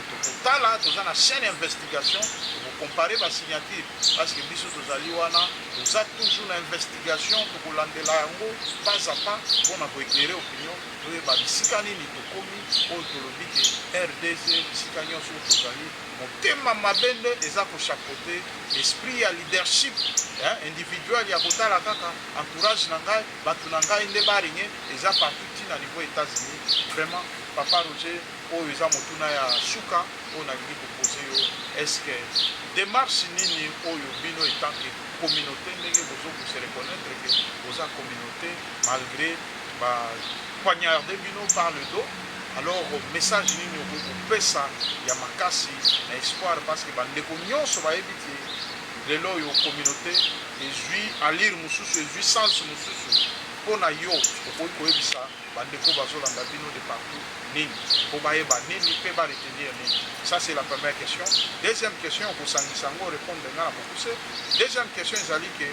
tokotala toza na chaîne investigation tokocompare basignature parce que biso tozali wana toza toujours na investigation tokolandela yango pas à pas mpona koéclaire opinion toyeba bisika nini tokomi oyo tolobi ke RDC bisika nyonso oyo tozali motema mabe nde eza kochapeauté esprit ya leadership individuel ya kotala kaka entourage na ngai bato na ngai nde baringe eza partout ti na niveau États-Unis vraiment papa Roger oyo eza motuna ya suka oyo nalingi kopose yo est-ce que démarche nini oyo bino etanke communauté ndenge bozokose reconnaître ke boza communauté malgré bapoignarde bino par le dos alors message nini okoki kopesa ya makasi na espoir parce que bandeko nyonso bayebi te lelo oyo communauté ezwi alire mosusu ezwi sens mosusu mpona yo okoki koyebisa bandeko bazolanda bino de partout nini mpo bayeba nini mpe baretenir nini. Ça c'est la première question. Deuxième question okosangisa yango répondre nga na mokuse. Deuxième question ezali ke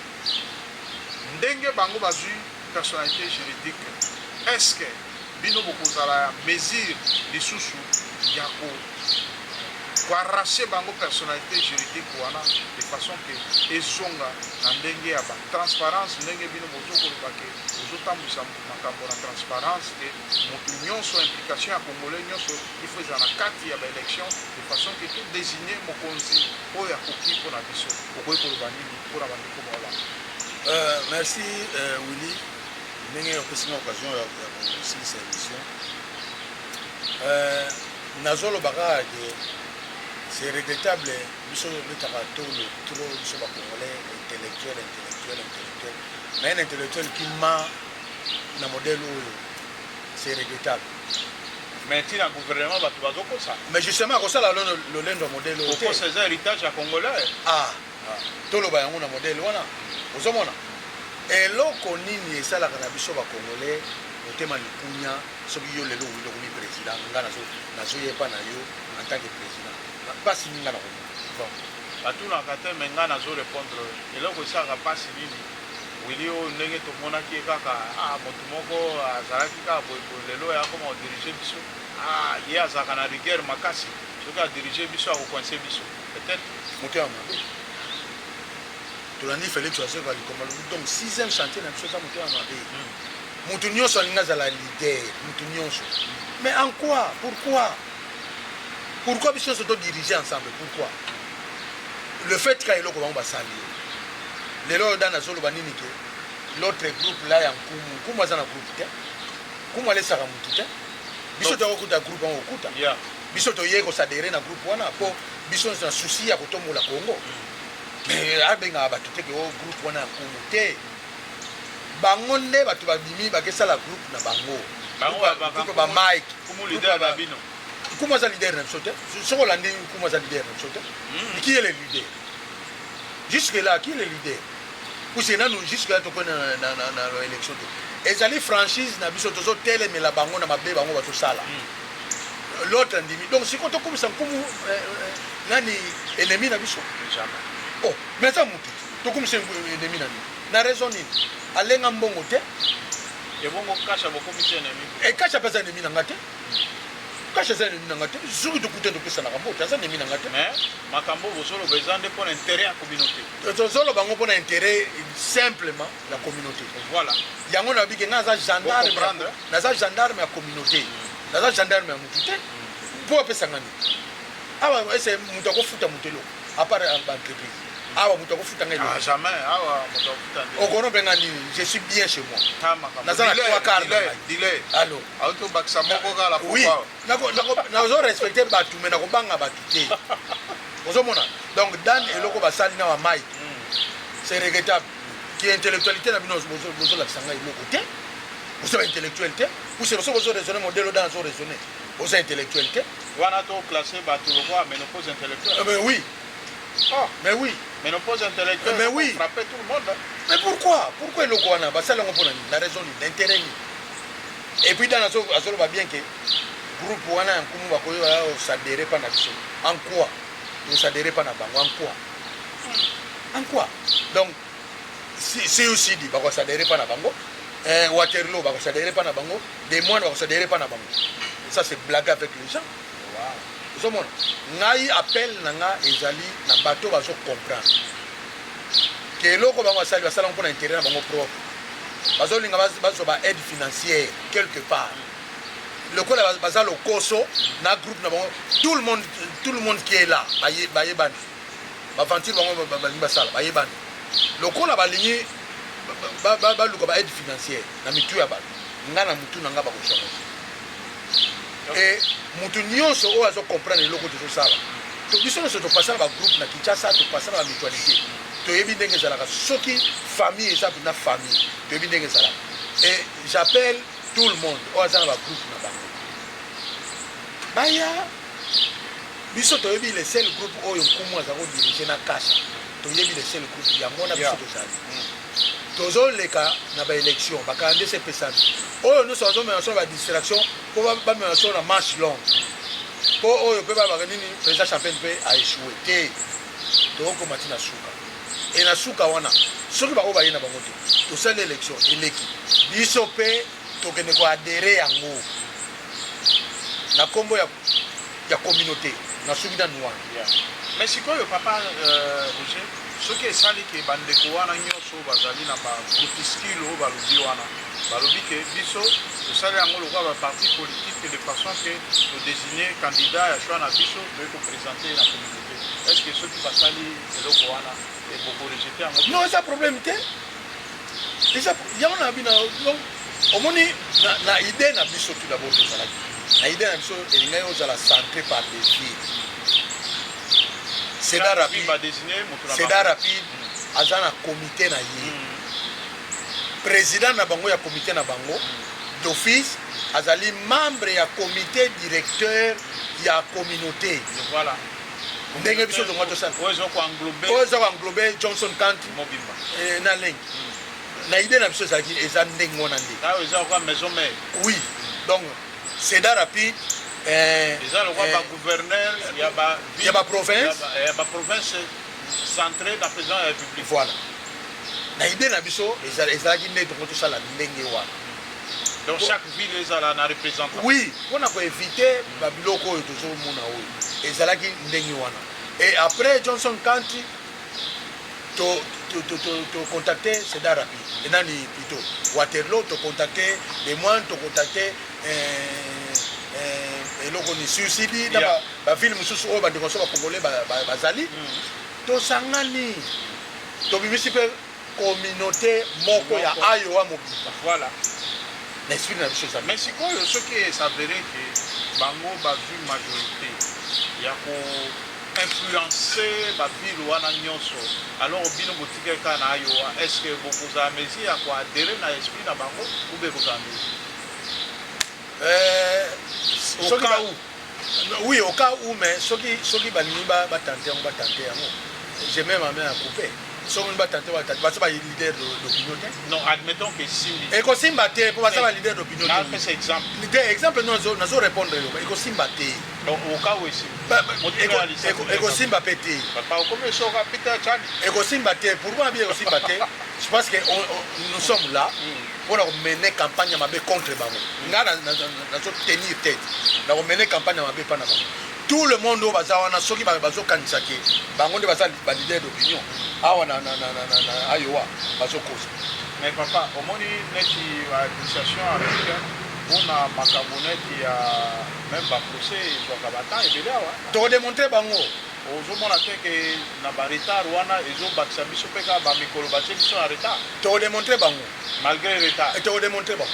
ndenge bango bazwi personnalité juridique est-ce que bino bokozala mesure lisusu ya koarrache bango personnalité juridique wana de façon ke ezonga na ndenge ya batransparence ndenge bino bozokoloba ke bozotambwisa makambo na transparence ke motu nyonso implication ya congolais nyonso ifo eza na kati ya baélection de façon ke to désigne mokonzi oyo akoki mpona biso okoki koloba nini mpona bandeko baola. Merci Willy ndenge opesanga occasion ya kosilisa émission nazolobaka ke c'est regrettable biso betaka tolo trop biso bacongolais intellectuel mais un intellectuel qui ment na modèle oyo c'est regrettable mais ntina gouvernement bato bazokosa mais justement akosala lolendo ya modèle oyo te okosa eza héritage ya congolais toloba yango na modèle wana ozomona eloko nini esalaka na biso bacongolais otema likunya soki yo lelo owili okomi président nga nazoyepa na yo en tant que président mpasi nini nga na komona batunaka te me nga nazorépondre eloko esalaka mpasi nini Willy o ndenge tomonaki kaka moto moko azalaki kaka lelo ya koma odirige biso ye azalaka na rigueur makasi soki adirige biso akocoince biso peut-être motema mabe tolandi Félix Oazeko alikoma donc 6e chantier na biso eza motema mabe moto nyonso alingi azala leader moto nyonso mais en quoi pourquoi biso nyonso todiriger ensemble pourquoi le fait ka eloko bango basali lelo oyo dana azoloba nini ke l'autre groupe la ya nkumu aza na groupe te nkumu alesaka motu te biso tokokuta groupe yango okuta biso toye kosadere na groupe wana mpo biso na susi ya kotombola Congo mais abengaka bato te ke o groupe wana ya nkumu te bango nde bato babimi bakesala groupe na bango groupe bamike nkumu aza leader na biso te soki olandi nkumu aza leader na biso te qui est le leader jusque là qui est le leader puisque nanu jusque là tokoni na élection te ezali franchise na biso tozotelemela bango na mabe bango bazosala l'autre ndimi donc sikoyo tokomisa nkumu nani ennemi na biso oh mais eza motu tokomisa ennemi na nini na raison nini alenga mbongo te ebongo kasha bokomisa ennemi kasha mpe aza ennemi na nga te kasha eza ennemi na nga te soki tokute topesanaka mbote aza ennemi na nga te mais makambo bozoloba eza nde mpona intérêt ya communauté tozoloba yango mpona intérêt simplement ya communauté voilà yango nabiki nga naza gendarme ya communauté naza gendarme ya motu te mpo apesanga nini awa ese moto akofuta moto eloko apart entreprise awa moto akofuta nga eloko jamais awa moto akofuta okono mpenga nini je suis bien chez moi naza na 3 quart dile alors autobakisa moko kala oui nazorespecte bato me nakobanga bato te ozomona donc dan eloko basali na bamike c'est regrettable ki intellectualité na bino bozolakisa ngai eloko te boza baintellectuel te puse soki ozoraisonne modele odan azoraisonne boza intellectuel te wana toclasse bato lokwa ménopause intellectuelle mais oui mais oui ménopause intellectuelle mais oui frapper tout le monde mais pourquoi eloko wana basali yango mpona nini la raison nini l'intérêt nini et puis dan azoloba bien ke groupe wana ya nkumu bakoyoya osadere mpa na biso en quoi osadere mpa na bango en quoi donc COCD bakosadere mpa na bango Waterloo bakosadere mpa na bango des moines bakosadere mpa na bango ça c'est blague avec les gens ozomona ngai appel na nga ezali na bato bazocomprendre ke eloko bango basala mpona intérêt na bango propre bazolinga bazwa ba aide financière quelque part lokola baza lokoso na groupe na bango tout le monde qui est là bayebani baventure bango balingi basala bayebani lokola balingi baluka ba aide financière na mitu ya bato nga na mutu na nga bakoshango et mutu nyonso oyo azocomprendre eloko tozosala biso nyonso topasala bagroupe na Kinshasa topasala bamutualité toyebi ndenge ezalaka soki famille eza mpena famille toyebi ndenge ezalaka et j'appelle tout le monde oyo aza na bagroupe na bango baya biso toyebi le seul groupe oyo nkumu aza kodirige na kasha toyebi le seul groupe yango wana biso tozali tozoleka na baélection bakala nde sepesani oyo nyonso bazomema so badistraction mpo bamema so na marche longue mpo oyo mpe babaka nini président champagne mpe aéchoue te tokokoma ti na suka e na suka wana soki baoyo baye na bango te tosali élection eleki biso mpe tokende koadere yango na nkombo ya communauté na suki na noir mais sikoyo papa Roger soki esali ke bandeko wana nyonso bazali na bagroupuscule oyo balobi wana balobi ke biso tosali yango lokwa baparti politique de façon ke todésigne candidat ya choix na biso toye koprésente na communauté est ce que soki basali eloko wana bokorejete yango non eza problème te yango na bino omoni na idée na biso tout d'abord tozalaki na idée na biso elingai ozala centré par des villes Seda rapide aza na comité na ye président na bango ya comité na bango d'office azali membre ya comité directeur ya communauté voilà ndenge biso tonga tosala oyo eza koenglobe Johnson County na lengi na idée na biso ezalaki eza ndenge wana nde oui donc Seda rapide eza lokwa bagouverneur ya baprovince centré na président de la République voilà na idée na biso ezalaki nde tokotosala ndenge wana. Donc chaque ville ezala na représentant. Oui, mpona koévite babiloko oyo tozomona oyo ezalaki ndenge wana. Et après Johnson Country to contacté Cedar Rapide et nani plutôt Waterloo to contacté les moines to contacté eloko ni suicide na ba ville mosusu oyo bandeko so ba congolais bazali to sangani to bimisi pe communauté moko ya Iowa mobimba. Voilà. L'esprit na biso ça. Mais sikoyo soki s'avérer que bango ba vu majorité ya ko influencer ba ville wana nyonso. Alors bino botikeka na Iowa, est-ce que beaucoup za mesi ya ko adhérer na esprit na bango ou be ko za mesi? Au cas où. Oui, au cas où, mais ceux qui va tenter, on va tenter. J'ai même ma main à couper. Ceux qui va tenter, c'est pas leader d'opinion. Non, admettons que Simbi. Et que Simba te, pour passer leader d'opinion. On fait exemple. Exemple, nous allons répondre. Et que Simba te. Donc au cas où ici. Et que Simba pété. Papa, comment ça va péter Tchad? Et que Simba te, pourquoi bien Simba te? Je pense que nous sommes là pour mener campagne contre Bango. Nous allons tenir tête. Nous allons mener campagne contre Bango. Tout le monde au bazar, on a ceux qui va bazo kanisaki. Bango de bazar leader d'opinion. Ah on a Iowa bazo cause. Mais papa, au moins neti administration américaine, on a makambonet qui a même pas procès donc abata et belé wa. To démontrer Bango. Ozomona que na ba retard wana ezo bakisa biso peka ba mikolo ba biso en retard. To démontrer Bango. Malgré retard. Et to démontrer Bango.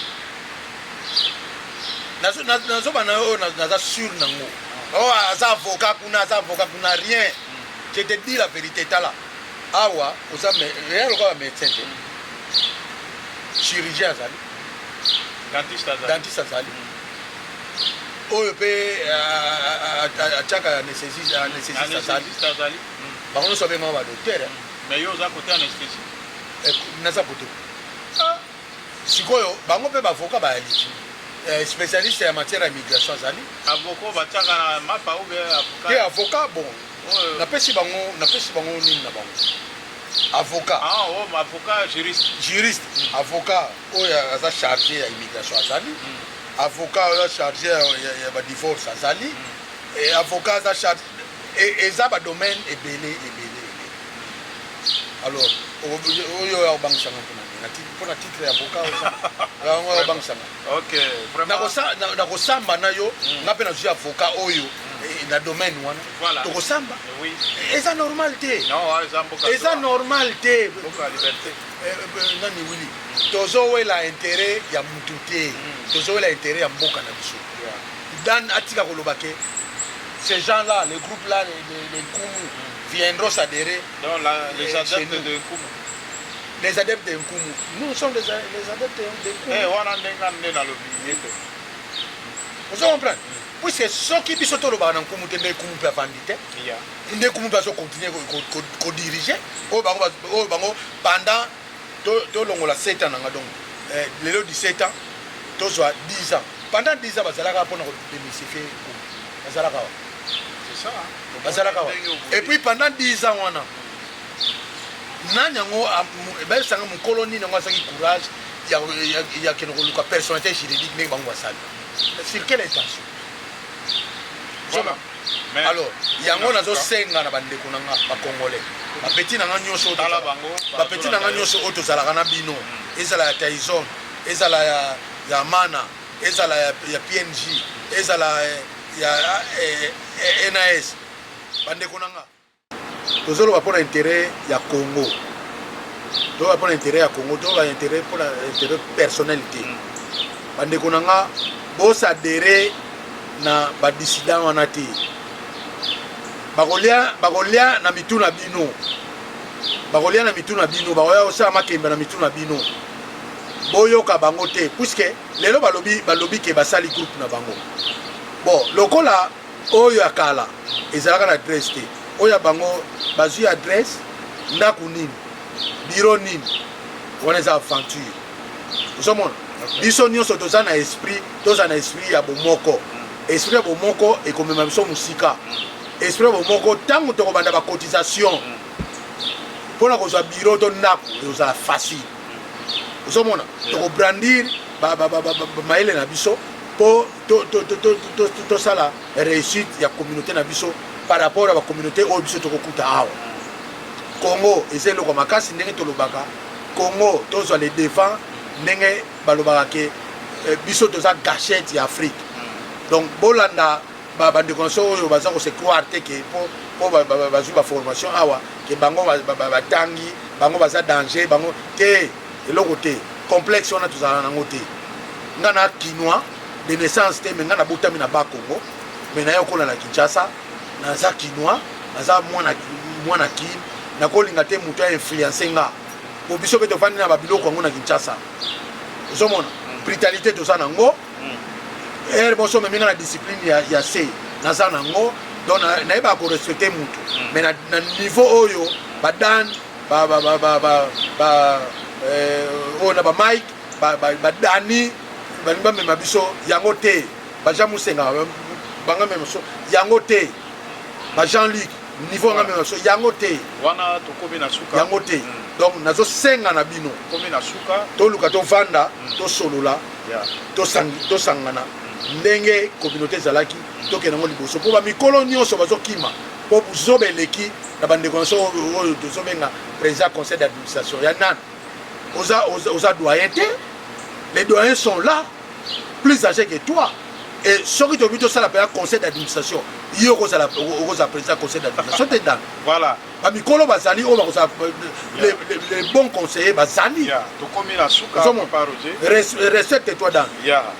Nazo bana o naza sûr nango. Oh, ça avocat kuna rien. Je te dis la vérité là. Awa, vous avez rien le médecin. Chirurgien azali. Dentiste azali. Oh, peut chaka nécessite azali. Par contre, ça vient au docteur. Mais yo za côté anesthésie. Nasa côté. Sikoyo, bango pe avocat ba ali. Spécialiste en matière d'immigration azali. Avocat ba chaka na mapa ou bien avocat. Qui avocat bon. Na pesi bango nini na bango. Avocat. Ah oh, avocat juriste. Avocat oya aza chargé ya immigration azali. Avocat oya chargé ya ba divorce azali. Et avocat aza chargé et ça ba domaine ebele. Alors oyo ya bango sanga pour la titre avocat OK, vraiment. Na kosamba na yo nga pe na ju avocat oyo na domaine wana. Voilà. To kosamba. Oui. Et ça normalité. Non, ça mboka. Et ça normalité. Mboka liberté. Nani wili. Tozo la intérêt ya mutu te. Tozo la intérêt ya mboka na biso. Dan atika kolobake. Ces gens-là, les groupes là, les Nkumu viendront s'adhérer. Donc les adeptes de Nkumu. Les adeptes de Nkumu. Nous sommes les adeptes de Nkumu. Eh, on a ndengane na lobi. Vous comprenez? Puisque ceux qui biso to loba na Nkumu te Nkumu pe vandite. Yeah. Nkumu ba so continuer ko diriger. O bango pendant to longola 7 ans nga donc. Lelo 17 ans, to soit 10 ans. Pendant 10 ans bazalaka pona ko démystifier Nkumu. Bazalaka. C'est ça. Bazalaka. Et puis pendant 10 ans wana nanyango ben sanga mon colonie nango saki courage il y a quelque chose personnalité juridique mais bango basali. Sur quelle intention? Voilà. Mais alors, yango nazo senga na bandeko nanga ba congolais. Ba petit nanga nyonso tala bango. Ba petit nanga nyonso oto zalaka na bino. Ezala ya Tyson, ezala ya Mana, ezala ya PNG, ezala ya NAS. Bandeko nanga. Tozolo pour l'intérêt ya Congo. Donc pour l'intérêt ya Congo, donc l'intérêt pour l'intérêt personnalité. Bandeko nanga bo s'adhérer na ba dissident wana te. Bakolia na mituna bino. Bakolia na mituna bino, bakoya osa makemba na mituna bino. Boyoka bango te puisque lelo balobi ke basali groupe na bango. Bon, lokola oyo akala ezalaka na adresse te. Oya bango bazui adresse ndaku nini bureau nini wana eza aventure ozomona biso nyonso toza na esprit ya bomoko esprit ya bomoko ekomema biso musika esprit ya bomoko ntango tokobanda bacotisation mpona kozwa biro to ndako ezala facile ozomona tokobrandir mayele na biso mpo tosala réussite ya communauté na biso par rapport à bacommunauté oyo biso tokokuta awa Congo eza eloko makasi ndenge tolobaka Congo tozwa le devant ndenge balobaka ke biso toza gâchette ya Afrique donc bolanda bandeko nyonso oyo baza kose croire te ke mpo bazwi baformation awa ke bango batangi bango baza danger bango te eloko te complexe wana tozala nango te nga na kinois de naissance te me nga na botami na ba Congo me naye okola na Kinshasa naza kinois naza mwana kine nakolinga te moto ainfluence nga po biso mpe tofandi na babiloko yango na Kinshasa ozomona brutalité toza nango ere moso meminga na discipline ya se naza nango donc nayeba korespecte motu mais na niveau oyo badan oyo na bamike badani balingi bamema biso yango te bajean musenga banga mema biso yango te bajean-luc niveau nga mema biso yango te wana tokomi na suka yango te donc nazosenga na bino tokomi na suka toluka tovanda tosolola tosangana ndenge communauté ezalaki tokende yango liboso mpo bamikolo nyonso bazokima mpo buzoba eleki na bandeko nyonso oyo tozobenga président conseil d'administration ya nani oza doyen te les doyens sont là plus âgés que toi et soki tobi tosala mpenza conseil d'administration ye okozala président conseil d'administration te dana voilà bamikolo bazali oyo bakozala les bons conseillers bazali tokomi na suka respecte toi dana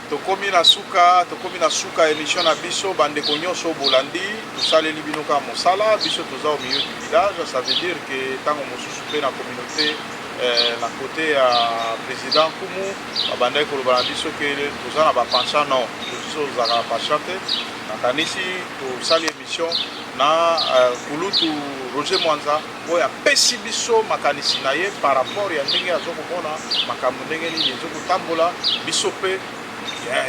tokomi na suka émission na biso bandeko nyonso bolandi tosaleli bino kaka mosala biso toza au milieu du village ça veut dire que ntango mosusu mpe na communauté na côté ya président Kumu babandaki koloba na biso ke toza na bapension non biso tozalaka na pension te nakanisi tosali émission na kulutu Roger Mwanza oyo apesi biso makanisi na ye par rapport ya ndenge azokomona makambo ndenge nini ezokotambola biso mpe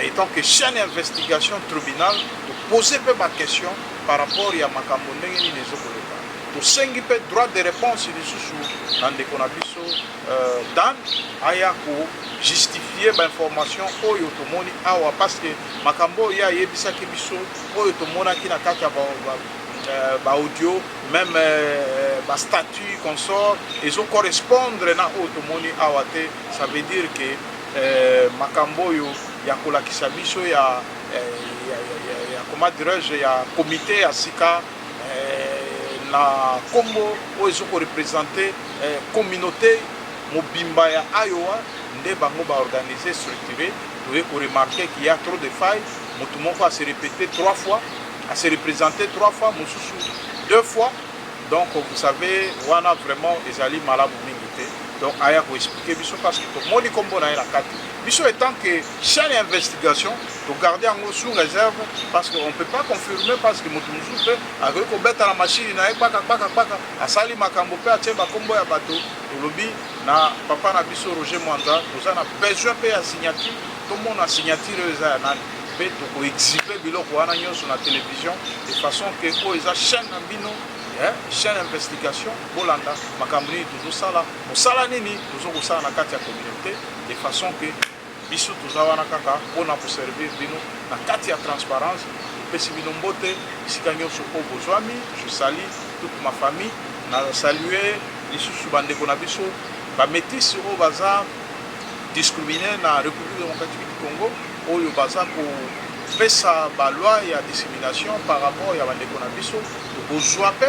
étant que chaîne d'investigation tribunal topose mpe baquestion par rapport ya makambo ndenge nini ezokoleka tosengi mpe droit de réponse lisusu na ndeko na biso dan aya kojustifie bainformation oyo tomoni awa parce que makambo oyo ayebisaki biso oyo tomonaki na kati ya baaudio même bastatut consort ezocorrespondre na oyo tomoni awa te ça veut dire que makambo oyo ya kolakisa biso ya comment dirais-je ya comité ya sika na Congo oyo ezokorepresente communauté mobimba ya Iowa nde bango baorganize structuré toye koremarke qu'il y a trop de failles motu moko ase répété 3 fois ase représenté 3 fois mosusu 2 fois donc vous savez wana vraiment ezali malamu mingi te donc aya koexplike biso parce que tomoni kombo na ye na kati biso étant que chaîne d'investigation togarde yango sous réserve parce qu'on ne peut pas confirmer parce que motu mosusu mpe akoki kobeta na machine na ye kpaka asali makambo mpe atie bakombo ya bato tolobi na papa na biso Roger Mwanza toza na besoin mpe ya signature tomona signature oyo eza ya nani mpe tokoexhibe biloko wana nyonso na télévision de façon ke oyo eza chaîne na bino chaîne d'investigation bolanda makambo nini tozosala mosala nini tozokosala na kati ya communauté de façon ke biso toza wana kaka mpona koservir bino na kati ya transparence topesi bino mbote esika nyonso oyo bozwami je salue toute ma famille na salue lisusu bandeko na biso bamétisi oyo baza discrimine na république démocratique du Congo oyo baza kopesa baloi ya discrimination par rapport ya bandeko na biso kozwa mpe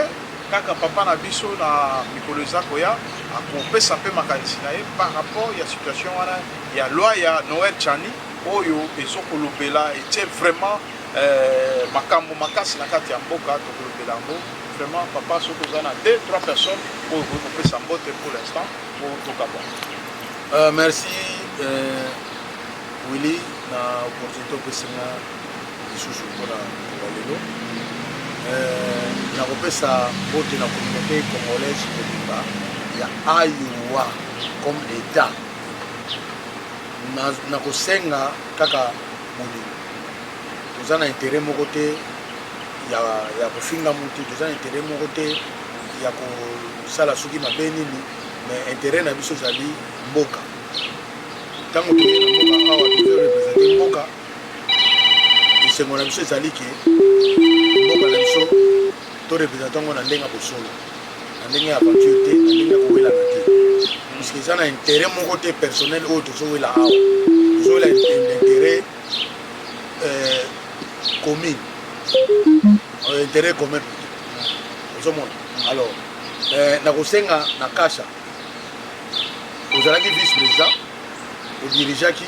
kaka papa na biso na mikolo eza koya akopesa mpe makanisi na ye par rapport ya situation wana ya loi ya Noël Chani oyo ezokolobela etie vraiment makambo makasi na kati ya mboka tokolobela yango vraiment papa soki oza na 2-3 personnes oyo kopesa mbote pour l'instant po tokaba merci Willy na opportunité opesinga lisusu mpona lelo nakopesa mbote na communauté congolaise mobimba ya Iowa comme état nakosenga kaka bolingo toza na intérêt moko te ya kofinga mutu toza na intérêt moko te ya kosala soki mabe nini mais intérêt na biso ezali mboka ntango toye na mboka awa tozo représente mboka esengo na biso ezali ke mboka na biso to représente yango na ndenge ya bosolo na ndenge ya aventure te na ndenge ya kowelana te puisque eza na intérêt moko te personnel oyo tozowela awa tozowela intérêt commune intérêt commun ozomona alors nakosenga na kasha ozalaki vice président odirigeaki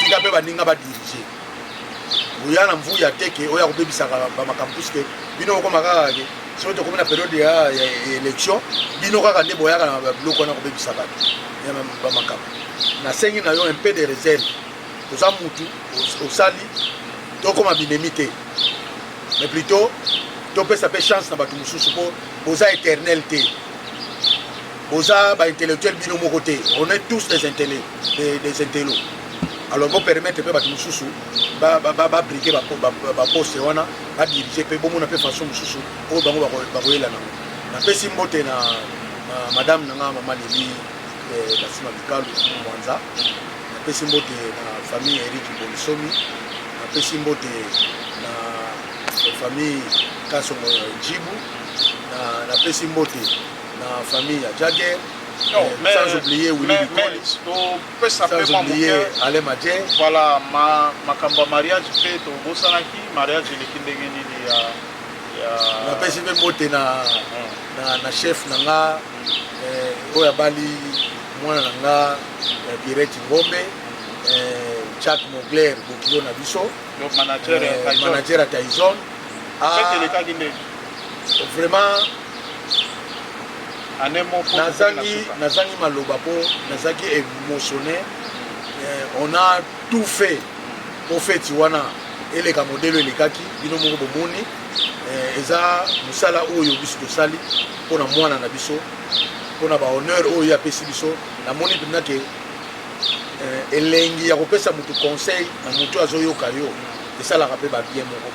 tika mpe baninga badirige oya na mvuya teke oyo akobebisaka bamakambo puisque bino okoma kaka ke soki tokomi na période ya élection bino kaka nde boyaka na babiloko wana kobebisa bato ya bamakambo nasengi na yo un peu de réserve oza mutu osali tokoma binemi te mais plutôt topesa mpe chance na bato mosusu mpo boza éternel te boza baintellectuel bino moko te on est tous des intello alors bopermettre mpe bato mosusu babrike baposte wana badirige mpe bomona mpe façon mosusu oyo bango bakoyela nango napesi mbote na madame nanga mama leli basima bikalu mwanza napesi mbote na famille Eric Bolisomi napesi mbote na famille Kasongo Djibu napesi mbote na famille ya Jaguer sans oublier Willy Bikoli sans oublier Alain Madje voilà makambo mariage pe tobosanaki mariage eleki ndenge nini ya napesi mpe mbote na chef nanga oyo abali mwana nanga Pierrette Ngombe Chuck Mogler bokilo na biso manager ya Tyson vraiment nazangi maloba po nazaki émotionné on a tout fait pour feti wana eleka modelo elekaki bino moko bomoni eza mosala oyo biso tosali mpona mwana na biso mpona bahonneur oyo apesi biso namoni mpena ke elengi ya kopesa motu conseil na motu azoyoka yo esalaka mpe babien moko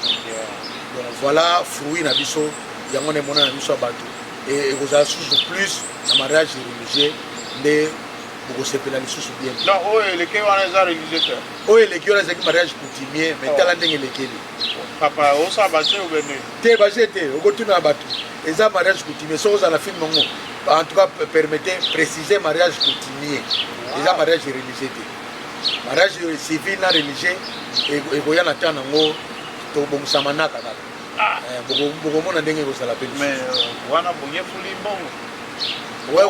donc voilà fruit na biso yango nde mona na biso ya bato ekozala lisusu plus na mariage religieux nde bokosepela lisusu bien oyo eleki wana eza religieux te oyo eleki wana ezalaki mariage coutumier mais tala ndenge elekeli papa osala baje obene te baje te okotuna bato eza mariage coutumier soki ozala filme yango en tout cas permettez préciser mariage coutumier eza mariage religieux te mariage civil na religieux ekoya na temps nango tobongisama naka kaka bokomona ndenge ekozala mpe mais wana bonyefuli mbongo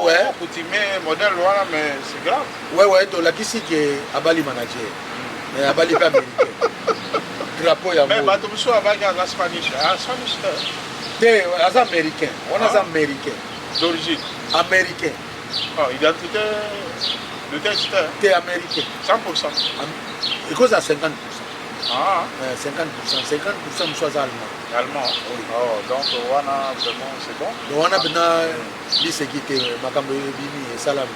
ouais coutumier modèle wana mais c'est grave ouais tolakisi ke abali manager mais abali mpe américain drapeau ya mais bato mosusu abaki aza spanish te aza américain wana aza américain d'origine américain identité de texte te américain 100% ekozala 50% 50% mosusu aza allemand donc wana vraiment c'est bon donc wana mpena liseki te makambo ebimi esalami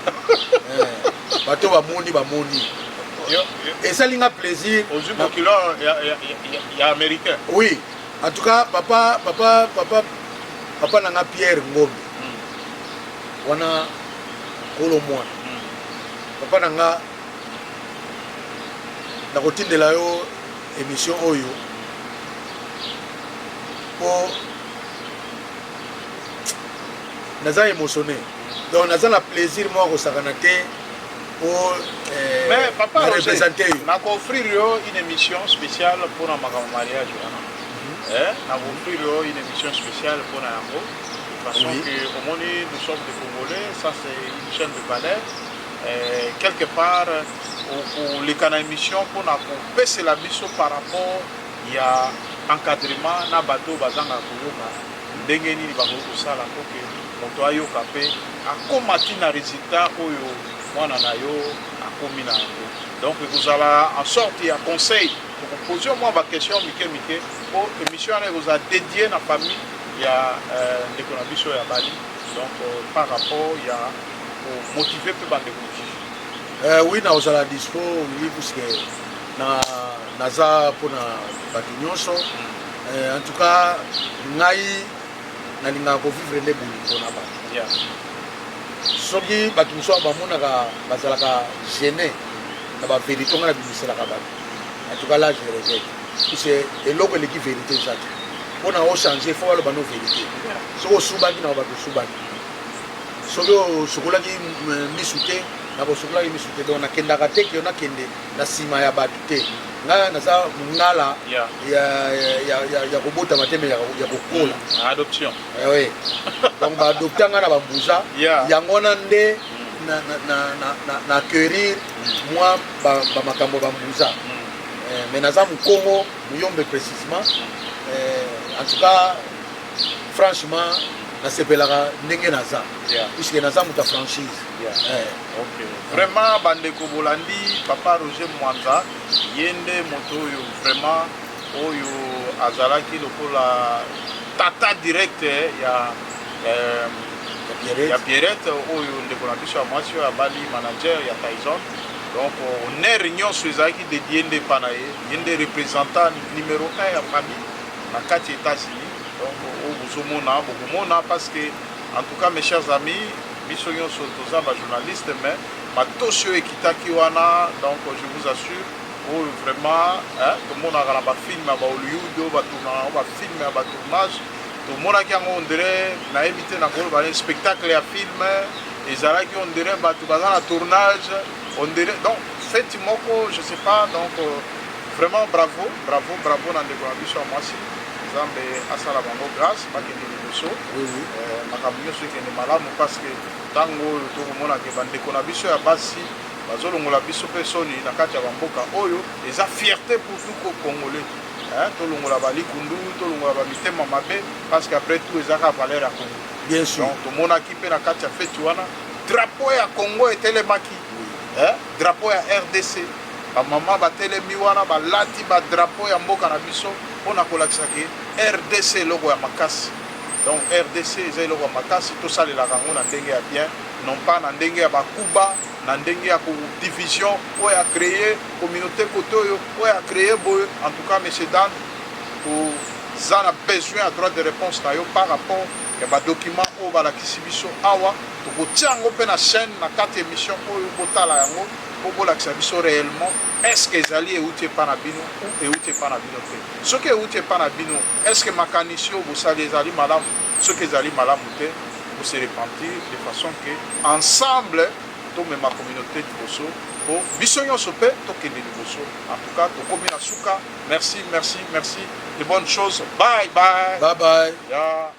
bato bamoni esalinga plaisir ozwi mokilo ya américain oui en tout cas papa nanga Pierre Ngombe wana kolo mwana papa nanga nakotindela yo émission oyo po naza émotionné donc naza na plaisir moko kosakana te po mais papa représenter yo nakoffrir yo une émission spéciale pour un mariage wana nakoffrir yo une émission spéciale pour yango de façon que au moins nous sommes des Congolais, ça c'est une chaîne de valeur quelque part les canaux émission pour baisser la biso par rapport il y a encadrement na bateau bazanga koyoka ndenge nini bakosala po ke moto ayoka mpe akomati na résultat oyo mwana na yo akomi na yango donc ekozala en sorte ya conseil poser moi baquestion mike po émission wana ekozala dédié na famille ya ndeko na biso ya bali donc par rapport ya motiver mpe bandeko mosusu oui nakozala dispo oui puisque naza mpona bato nyonso en tout cas ngai nalingaka kovivre nde bolingo na bato Yeah. soki bato mosusu bamonaka bazalaka gene na bavérité nga na bimiselaka bato en tout cas là je regrette puisque eloko eleki vérité eza te mpona ochange fo baloba no vérité soki osubaki na bato osubaki soki osokolaki misu te nakosokolaki misu te donc nakendaka te ke nakende na nsima ya bato te ngai naza ngala ya kobotama te me ya kokola Adoption. oui donc baadopte ngai na bambuza yango wana nde na acquérir mwa bamakambo bambuza mais naza mokongo moyombe précisement en tout cas franchement nasepelaka ndenge naza puisque naza moto ya franchise. Okay. Vraiment bandeko bolandi papa Roger Mwanza yende moto oyo vraiment oyo azalaki lokola tata direct ya Pierrette oyo ndeko na biso ya mwasi oyo abali manager ya Tyson. Donc honneur nyonso ezalaki dédié nde pa na ye yende représentant numéro 1 ya famille na kati États-Unis. Donc bozomona bokomona parce que en tout cas mes chers amis biso nyonso toza bajournaliste mais matosi oyo ekitaki wana donc je vous assure oyo vraiment tomonaka na bafilme ya bahollywood oyo batournaka bafilme ya batournage tomonaki yango ondire nayebi te nakoloba ne spectacle ya filme ezalaki ondire bato baza na tournage ondire donc feti moko je sais pas donc vraiment bravo na ndeko na biso ya mwasi nzambe asala bango grâce bakende liboso makambo nyonso ekende malamu parce que ntango oyo tokomonaka bandeko na biso ya basi bazolongola biso mpe soni na kati ya bamboka oyo eza fierté pour tout congolais tolongola balikundu tolongola bamitema mabe parce que après tout ezaka valeur ya congo bien sûr donc tomonaki mpe na kati ya feti wana drapeau ya congo etelemaki drapeau ya RDC bamama batelemi wana balati badrapeau ya mboka na biso mpona kolakisaki RDC eloko ya makasi. Donc RDC eza eloko ya makasi tosalelaka yango na ndenge ya bien non pas na ndenge ya bakuba na ndenge ya division oyo ya créer communauté kote oyo ya créer boye. En tout cas monsieur Dan oza na besoin ya droit de réponse na yo par rapport ya badocument oyo balakisi biso awa tokotia yango mpe na chaîne na kati émission oyo botala yango po bolakisa biso réellement est-ce que ezali euti epa na bino ou euti epa na bino te. Soki euti epa na bino est-ce que makanisi oyo bosali ezali malamu, soki ezali malamu te bose repentir de façon que ensemble tomema communauté liboso po biso nyonso mpe tokende liboso. En tout cas tokomi na suka. Merci de bonnes choses. Bye. Bye. Yeah.